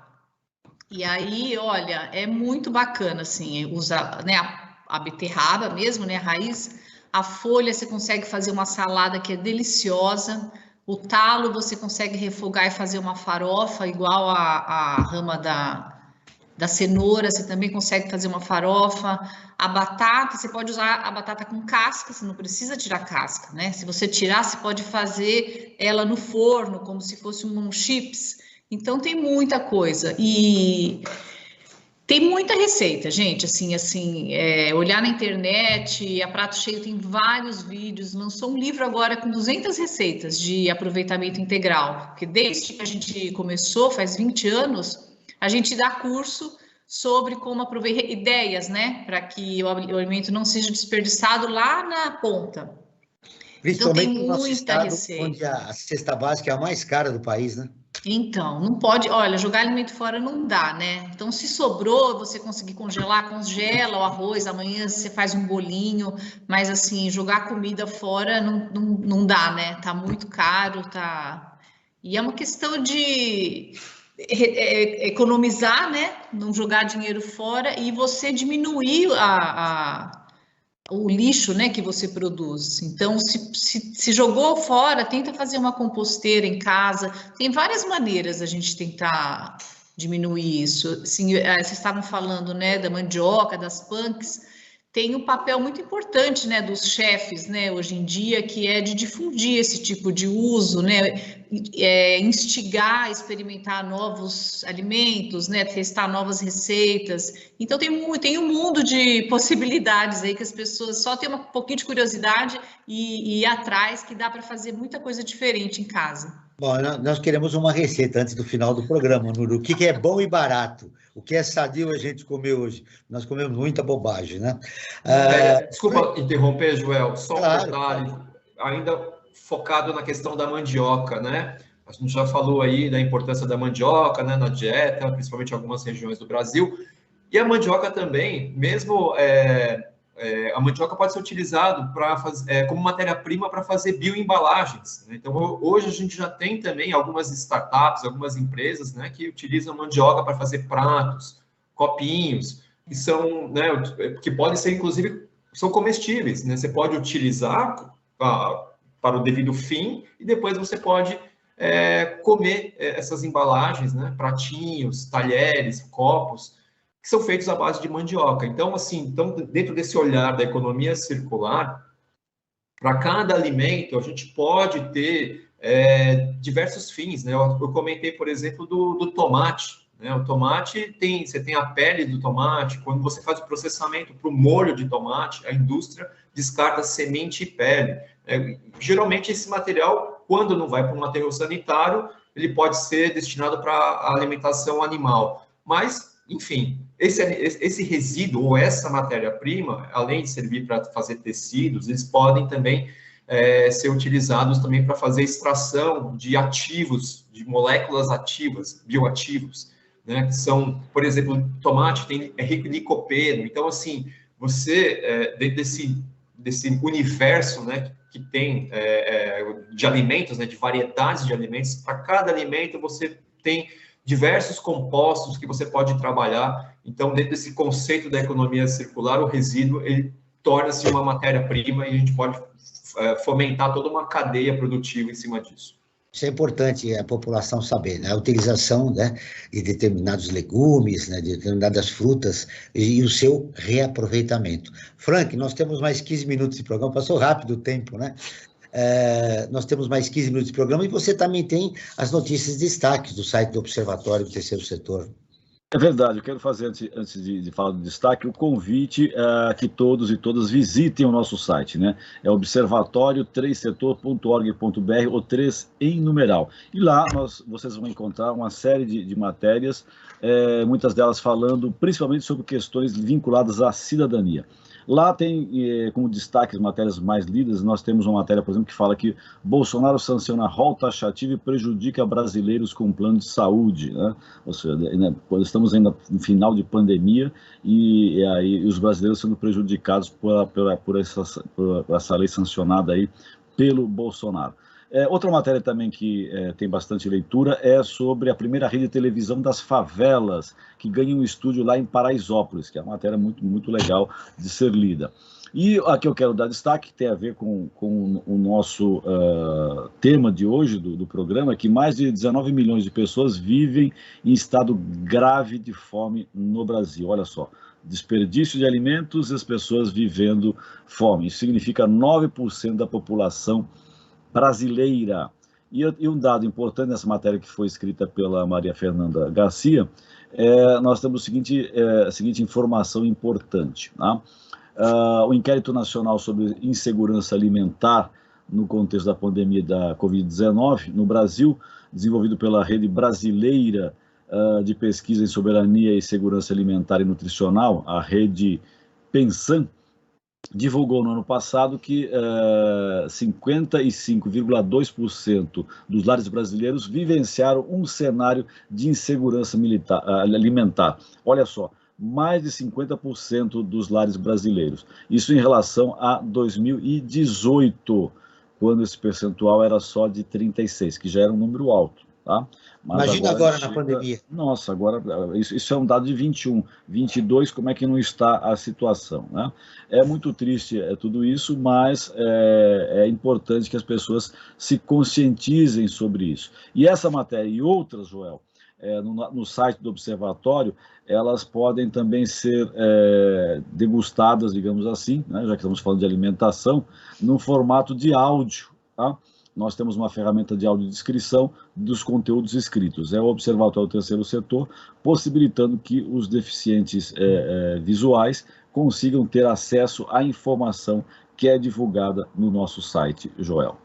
[SPEAKER 4] E aí, olha, é muito bacana, assim, usar, né, a beterraba mesmo, né, a raiz, a folha você consegue fazer uma salada que é deliciosa, o talo você consegue refogar e fazer uma farofa igual a rama da cenoura, você também consegue fazer uma farofa. A batata, você pode usar a batata com casca, você não precisa tirar casca, né? Se você tirar, você pode fazer ela no forno, como se fosse um chips. Então, tem muita coisa. E tem muita receita, gente, assim, olhar na internet, a Prato Cheio tem vários vídeos, lançou um livro agora com 200 receitas de aproveitamento integral, porque desde que a gente começou, faz 20 anos, a gente dá curso sobre como aproveitar ideias, né, para que o alimento não seja desperdiçado lá na ponta.
[SPEAKER 2] Principalmente
[SPEAKER 4] então, tem
[SPEAKER 2] no nosso
[SPEAKER 4] muita
[SPEAKER 2] estado,
[SPEAKER 4] receita.
[SPEAKER 2] onde a cesta básica é a mais cara do país, né?
[SPEAKER 4] Então, não pode, olha, jogar alimento fora não dá, né? Então, se sobrou, você conseguir congelar, congela o arroz, amanhã você faz um bolinho, mas assim, jogar comida fora não dá, né? Tá muito caro, tá... E é uma questão de economizar, né? Não jogar dinheiro fora e você diminuir o lixo, né, que você produz. Então, se jogou fora, tenta fazer uma composteira em casa. Tem várias maneiras a gente tentar diminuir isso. Assim, vocês estavam falando, né, da mandioca, das punks. Tem um papel muito importante, né, dos chefes, né, hoje em dia, que é de difundir esse tipo de uso, né, instigar a experimentar novos alimentos, né, testar novas receitas. Então, tem um mundo de possibilidades aí que as pessoas só têm um pouquinho de curiosidade e ir atrás, que dá para fazer muita coisa diferente em casa.
[SPEAKER 2] Bom, nós queremos uma receita antes do final do programa, Nuru. O que é bom e barato? O que é sadio a gente comer hoje? Nós comemos muita bobagem, né?
[SPEAKER 5] Desculpa interromper, Joel, só um
[SPEAKER 2] Claro,
[SPEAKER 5] detalhe, ainda focado na questão da mandioca, né? A gente já falou aí da importância da mandioca, né, na dieta, principalmente em algumas regiões do Brasil. E a mandioca também, mesmo a mandioca pode ser utilizada como matéria-prima para fazer bioembalagens, né? Então, hoje a gente já tem também algumas startups, algumas empresas, né, que utilizam mandioca para fazer pratos, copinhos, que são, né, que podem ser, inclusive, são comestíveis, né? Você pode utilizar para o devido fim e depois você pode comer essas embalagens, né? Pratinhos, talheres, copos, que são feitos à base de mandioca. Então, assim, dentro desse olhar da economia circular, para cada alimento, a gente pode ter diversos fins, né? Eu comentei, por exemplo, do tomate, né? O tomate, você tem a pele do tomate. Quando você faz o processamento para o molho de tomate, a indústria descarta semente e pele. Geralmente, esse material, quando não vai para um aterro sanitário, ele pode ser destinado para a alimentação animal. Mas, enfim, esse resíduo ou essa matéria-prima, além de servir para fazer tecidos, eles podem também ser utilizados também para fazer extração de ativos, de moléculas ativas, bioativos, né? Que são, por exemplo, o tomate é rico em licopeno. Então, assim, você, dentro desse universo, né, que tem de alimentos, né, de variedades de alimentos, para cada alimento você tem diversos compostos que você pode trabalhar. Então, dentro desse conceito da economia circular, o resíduo, ele torna-se uma matéria-prima e a gente pode fomentar toda uma cadeia produtiva em cima disso.
[SPEAKER 2] Isso é importante a população saber, né? A utilização, né, de determinados legumes, né, de determinadas frutas e o seu reaproveitamento. Frank, nós temos mais 15 minutos de programa, passou rápido o tempo, né? Nós temos mais 15 minutos de programa e você também tem as notícias de destaques do site do Observatório do Terceiro Setor.
[SPEAKER 3] É verdade, eu quero fazer, antes de falar do destaque, o convite que todos e todas visitem o nosso site, né? É observatório3setor.org.br, o 3 em numeral. E lá vocês vão encontrar uma série de matérias, muitas delas falando principalmente sobre questões vinculadas à cidadania. Lá tem, como destaque, as matérias mais lidas, nós temos uma matéria, por exemplo, que fala que Bolsonaro sanciona rol taxativo e prejudica brasileiros com plano de saúde, né? Ou seja, quando estamos ainda no final de pandemia e aí os brasileiros sendo prejudicados por essa lei sancionada aí pelo Bolsonaro. Outra matéria também que tem bastante leitura é sobre a primeira rede de televisão das favelas, que ganha um estúdio lá em Paraisópolis, que é uma matéria muito, muito legal de ser lida. E aqui eu quero dar destaque, que tem a ver com o nosso tema de hoje do programa, que mais de 19 milhões de pessoas vivem em estado grave de fome no Brasil. Olha só, desperdício de alimentos e as pessoas vivendo fome. Isso significa 9% da população brasileira. E um dado importante nessa matéria que foi escrita pela Maria Fernanda Garcia, nós temos a seguinte informação importante, tá? O Inquérito Nacional sobre Insegurança Alimentar no contexto da pandemia da Covid-19 no Brasil, desenvolvido pela Rede Brasileira de Pesquisa em Soberania e Segurança Alimentar e Nutricional, a Rede Pensan, divulgou no ano passado que 55,2% dos lares brasileiros vivenciaram um cenário de insegurança alimentar. Olha só, mais de 50% dos lares brasileiros. Isso em relação a 2018, quando esse percentual era só de 36%, que já era um número alto, tá? Mas
[SPEAKER 2] imagina agora na pandemia.
[SPEAKER 3] Nossa, agora isso é um dado de 21, 22, como é que não está a situação, né? É muito triste tudo isso, mas é importante que as pessoas se conscientizem sobre isso. E essa matéria e outras, Joel, no site do Observatório, elas podem também ser degustadas, digamos assim, né, já que estamos falando de alimentação, no formato de áudio, tá? Nós temos uma ferramenta de audiodescrição dos conteúdos escritos. É o Observatório do Terceiro Setor, possibilitando que os deficientes visuais consigam ter acesso à informação que é divulgada no nosso site, Joel.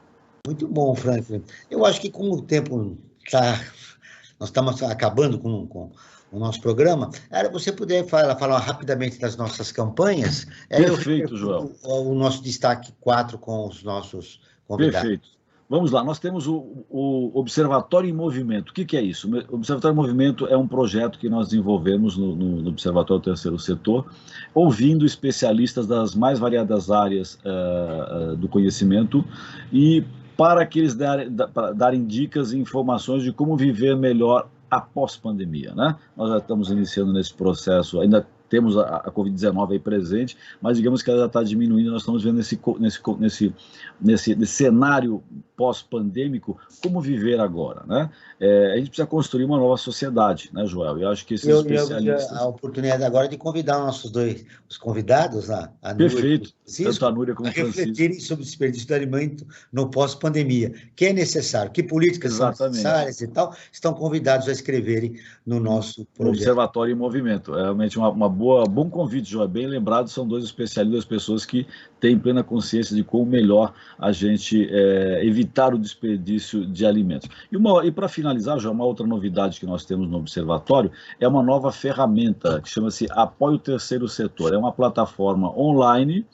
[SPEAKER 2] Muito bom, Franklin. Eu acho que com o tempo nós estamos acabando com o nosso programa. Você puder falar rapidamente das nossas campanhas?
[SPEAKER 3] Perfeito, Joel.
[SPEAKER 2] O nosso destaque 4 com os nossos convidados.
[SPEAKER 3] Perfeito. Vamos lá, nós temos o Observatório em Movimento. O que é isso? O Observatório em Movimento é um projeto que nós desenvolvemos no Observatório do Terceiro Setor, ouvindo especialistas das mais variadas áreas do conhecimento e para que eles darem dicas e informações de como viver melhor após pandemia, né? Nós já estamos iniciando nesse processo, ainda temos a Covid-19 aí presente, mas digamos que ela já está diminuindo, nós estamos vendo nesse cenário pós-pandêmico, como viver agora, né? A gente precisa construir uma nova sociedade, né, Joel? Eu acho que esses especialistas...
[SPEAKER 2] A oportunidade agora de convidar os convidados, a
[SPEAKER 3] Perfeito,
[SPEAKER 2] Núria,
[SPEAKER 3] tanto a Núria como o Francisco,
[SPEAKER 2] refletirem sobre o desperdício de alimento no pós-pandemia, que é necessário, que políticas são necessárias e tal, estão convidados a escreverem no nosso projeto.
[SPEAKER 3] Observatório em Movimento. É realmente bom convite, Joel, bem lembrado, são dois especialistas, pessoas que têm plena consciência de como melhor a gente evitar o desperdício de alimentos. E para finalizar, já uma outra novidade que nós temos no Observatório é uma nova ferramenta que chama-se Apoio Terceiro Setor. É uma plataforma online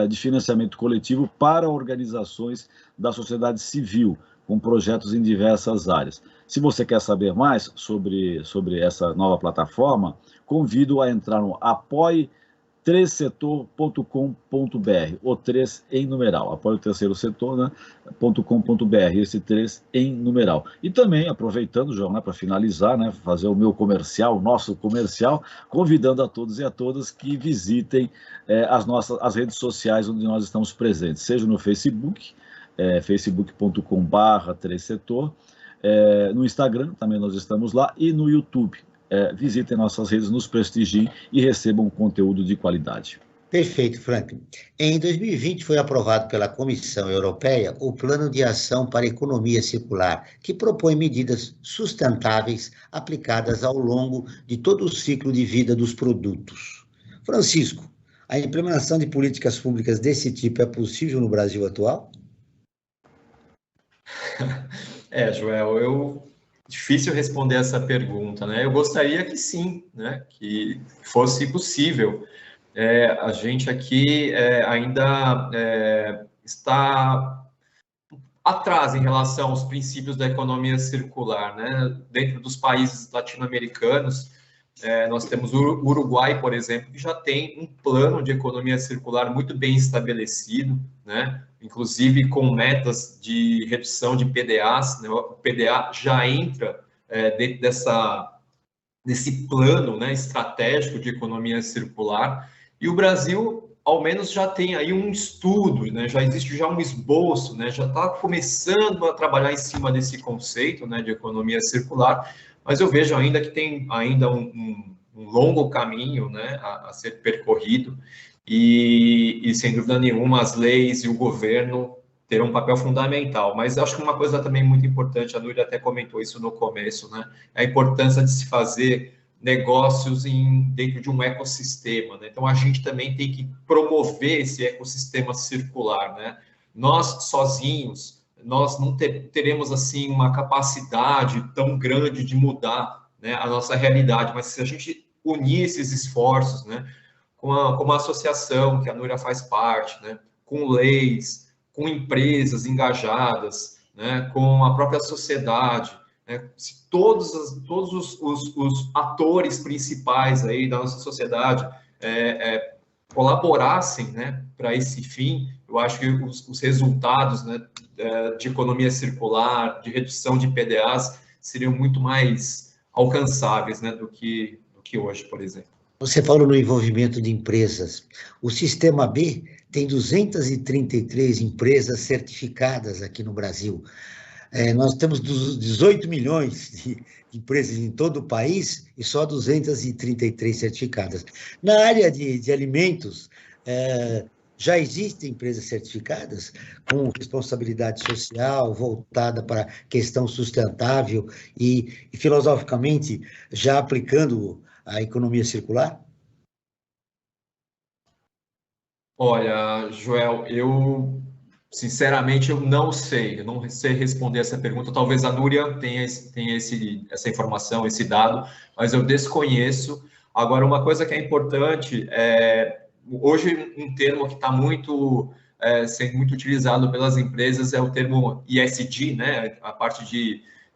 [SPEAKER 3] de financiamento coletivo para organizações da sociedade civil, com projetos em diversas áreas. Se você quer saber mais sobre essa nova plataforma, convido a entrar no apoie3setor.com.br, o 3 em numeral, apoio o terceiro setor, né, .com.br, esse 3 em numeral. E também, aproveitando, João, né, para finalizar, né, fazer o meu comercial, o nosso comercial, convidando a todos e a todas que visitem as redes sociais onde nós estamos presentes, seja no Facebook, facebook.com/3setor, no Instagram, também nós estamos lá, e no YouTube. Visitem nossas redes, nos prestigiem e recebam conteúdo de qualidade.
[SPEAKER 2] Perfeito, Franklin. Em 2020 foi aprovado pela Comissão Europeia o Plano de Ação para a Economia Circular, que propõe medidas sustentáveis aplicadas ao longo de todo o ciclo de vida dos produtos. Francisco, a implementação de políticas públicas desse tipo é possível no Brasil atual?
[SPEAKER 5] Joel, difícil responder essa pergunta, né? Eu gostaria que sim, né? Que fosse possível. A gente aqui ainda está atrás em relação aos princípios da economia circular, né? Dentro dos países latino-americanos, nós temos o Uruguai, por exemplo, que já tem um plano de economia circular muito bem estabelecido, né? Inclusive com metas de redução de PDAs, né? O PDA já entra dentro desse plano, né, estratégico de economia circular. E o Brasil, ao menos, já tem aí um estudo, né? Já existe já um esboço, né? Já está começando a trabalhar em cima desse conceito, né, de economia circular, mas eu vejo ainda que tem ainda um longo caminho, né, a ser percorrido, e sem dúvida nenhuma as leis e o governo terão um papel fundamental. Mas acho que uma coisa também muito importante, a Núria até comentou isso no começo, né, é a importância de se fazer negócios dentro de um ecossistema, né? Então a gente também tem que promover esse ecossistema circular, né? Nós sozinhos, nós não teremos assim uma capacidade tão grande de mudar, né, a nossa realidade, mas se a gente unir esses esforços, né, com uma associação que a Núria faz parte, né, com leis, com empresas engajadas, né, com a própria sociedade, se todos os atores principais aí da nossa sociedade colaborassem, né, para esse fim, eu acho que os resultados, né, de economia circular, de redução de PDAs, seriam muito mais alcançáveis, né, do que hoje, por exemplo.
[SPEAKER 2] Você falou no envolvimento de empresas. O Sistema B tem 233 empresas certificadas aqui no Brasil. Nós temos 18 milhões de empresas em todo o país e só 233 certificadas. Na área de alimentos, já existem empresas certificadas com responsabilidade social voltada para a questão sustentável e filosoficamente já aplicando a economia circular?
[SPEAKER 5] Olha, Joel, sinceramente, eu não sei responder essa pergunta. Talvez a Núria tenha essa informação, esse dado, mas eu desconheço. Agora, uma coisa que é importante, hoje um termo que está sendo muito utilizado pelas empresas é o termo ESG, né? A parte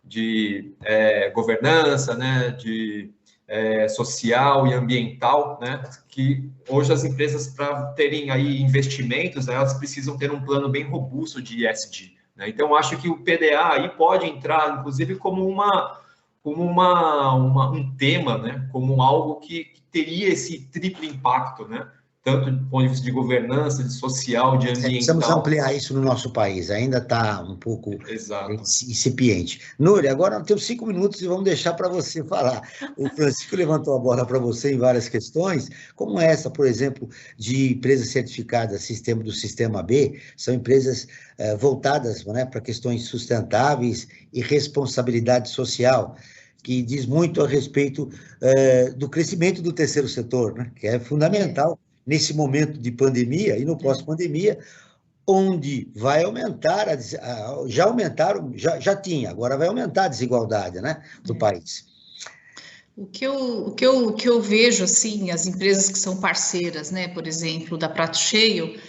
[SPEAKER 5] de governança, né? Social e ambiental, né? Que hoje as empresas, para terem aí investimentos, né, elas precisam ter um plano bem robusto de ESG, né? Então, acho que o PDA aí pode entrar, inclusive, como um tema, né? Como algo que teria esse triplo impacto, né? Tanto do ponto de vista de governança, de social, de ambiental.
[SPEAKER 2] Precisamos ampliar isso no nosso país, ainda está um pouco incipiente. Núria, agora nós temos 5 minutos e vamos deixar para você falar. O Francisco levantou a bola para você em várias questões, como essa, por exemplo, de empresas certificadas do Sistema B, são empresas voltadas, né, para questões sustentáveis e responsabilidade social, que diz muito a respeito do crescimento do terceiro setor, né, que é fundamental nesse momento de pandemia e no pós-pandemia, onde vai aumentar, já tinha, agora vai aumentar a desigualdade, né, do país.
[SPEAKER 4] O que eu vejo, assim, as empresas que são parceiras, né, por exemplo, da Prato Cheio,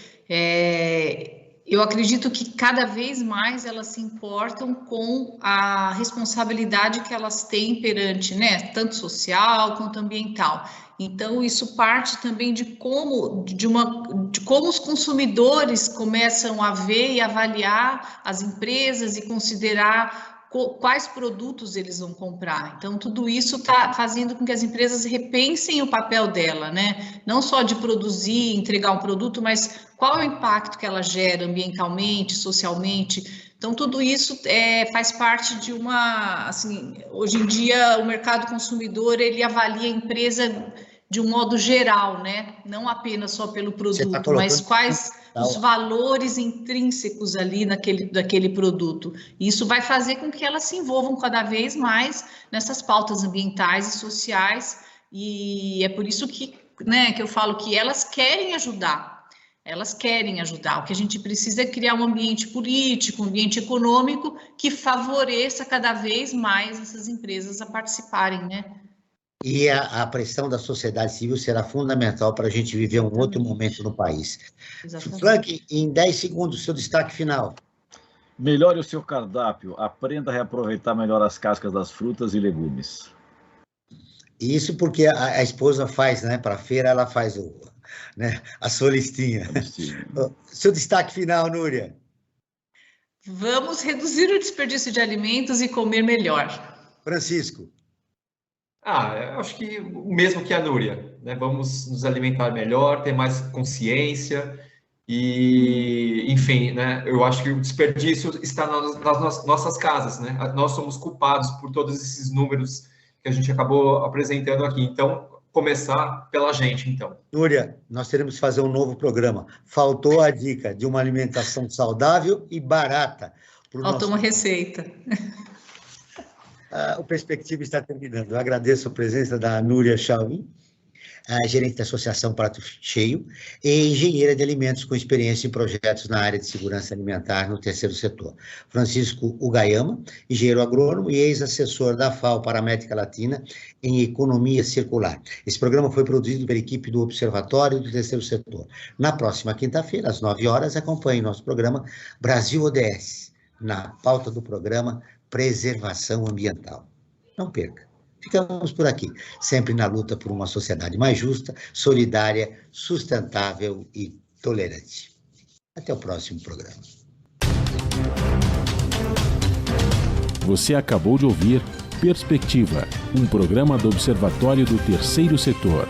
[SPEAKER 4] eu acredito que cada vez mais elas se importam com a responsabilidade que elas têm perante, né, tanto social quanto ambiental. Então, isso parte também de como os consumidores começam a ver e avaliar as empresas e considerar quais produtos eles vão comprar. Então, tudo isso está fazendo com que as empresas repensem o papel dela, né? Não só de produzir, entregar um produto, mas qual é o impacto que ela gera ambientalmente, socialmente. Então, tudo isso faz parte de assim, hoje em dia, o mercado consumidor, ele avalia a empresa de um modo geral, né? Não apenas só pelo produto, mas quais os valores intrínsecos ali daquele produto. Isso vai fazer com que elas se envolvam cada vez mais nessas pautas ambientais e sociais, e é por isso que, né, que eu falo que elas querem ajudar. Elas querem ajudar. O que a gente precisa é criar um ambiente político, um ambiente econômico que favoreça cada vez mais essas empresas a participarem, né?
[SPEAKER 2] E a pressão da sociedade civil será fundamental para a gente viver um outro momento no país. Exatamente. Frank, em 10 segundos, seu destaque final.
[SPEAKER 3] Melhore o seu cardápio, aprenda a reaproveitar melhor as cascas das frutas e legumes.
[SPEAKER 2] Isso porque a esposa faz, né? Para a feira, ela faz a sua listinha. Seu destaque final, Núria.
[SPEAKER 4] Vamos reduzir o desperdício de alimentos e comer melhor.
[SPEAKER 2] Francisco.
[SPEAKER 5] Eu acho que o mesmo que a Núria, né? Vamos nos alimentar melhor, ter mais consciência e, enfim, né? Eu acho que o desperdício está nas nossas casas, né? Nós somos culpados por todos esses números que a gente acabou apresentando aqui. Então, começar pela gente, então.
[SPEAKER 2] Núria, nós teremos que fazer um novo programa. Faltou a dica de uma alimentação saudável e barata.
[SPEAKER 4] Faltou uma receita.
[SPEAKER 2] O Perspectiva está terminando. Eu agradeço a presença da Núria Chauin, gerente da Associação Prato Cheio, e engenheira de alimentos com experiência em projetos na área de segurança alimentar no terceiro setor. Francisco Ugayama, engenheiro agrônomo e ex-assessor da FAO para a América Latina em economia circular. Esse programa foi produzido pela equipe do Observatório do Terceiro Setor. Na próxima quinta-feira, às 9 horas, acompanhe nosso programa Brasil ODS, na pauta do programa Preservação Ambiental. Não perca. Ficamos por aqui, sempre na luta por uma sociedade mais justa, solidária, sustentável e tolerante. Até o próximo programa.
[SPEAKER 1] Você acabou de ouvir Perspectiva, um programa do Observatório do Terceiro Setor.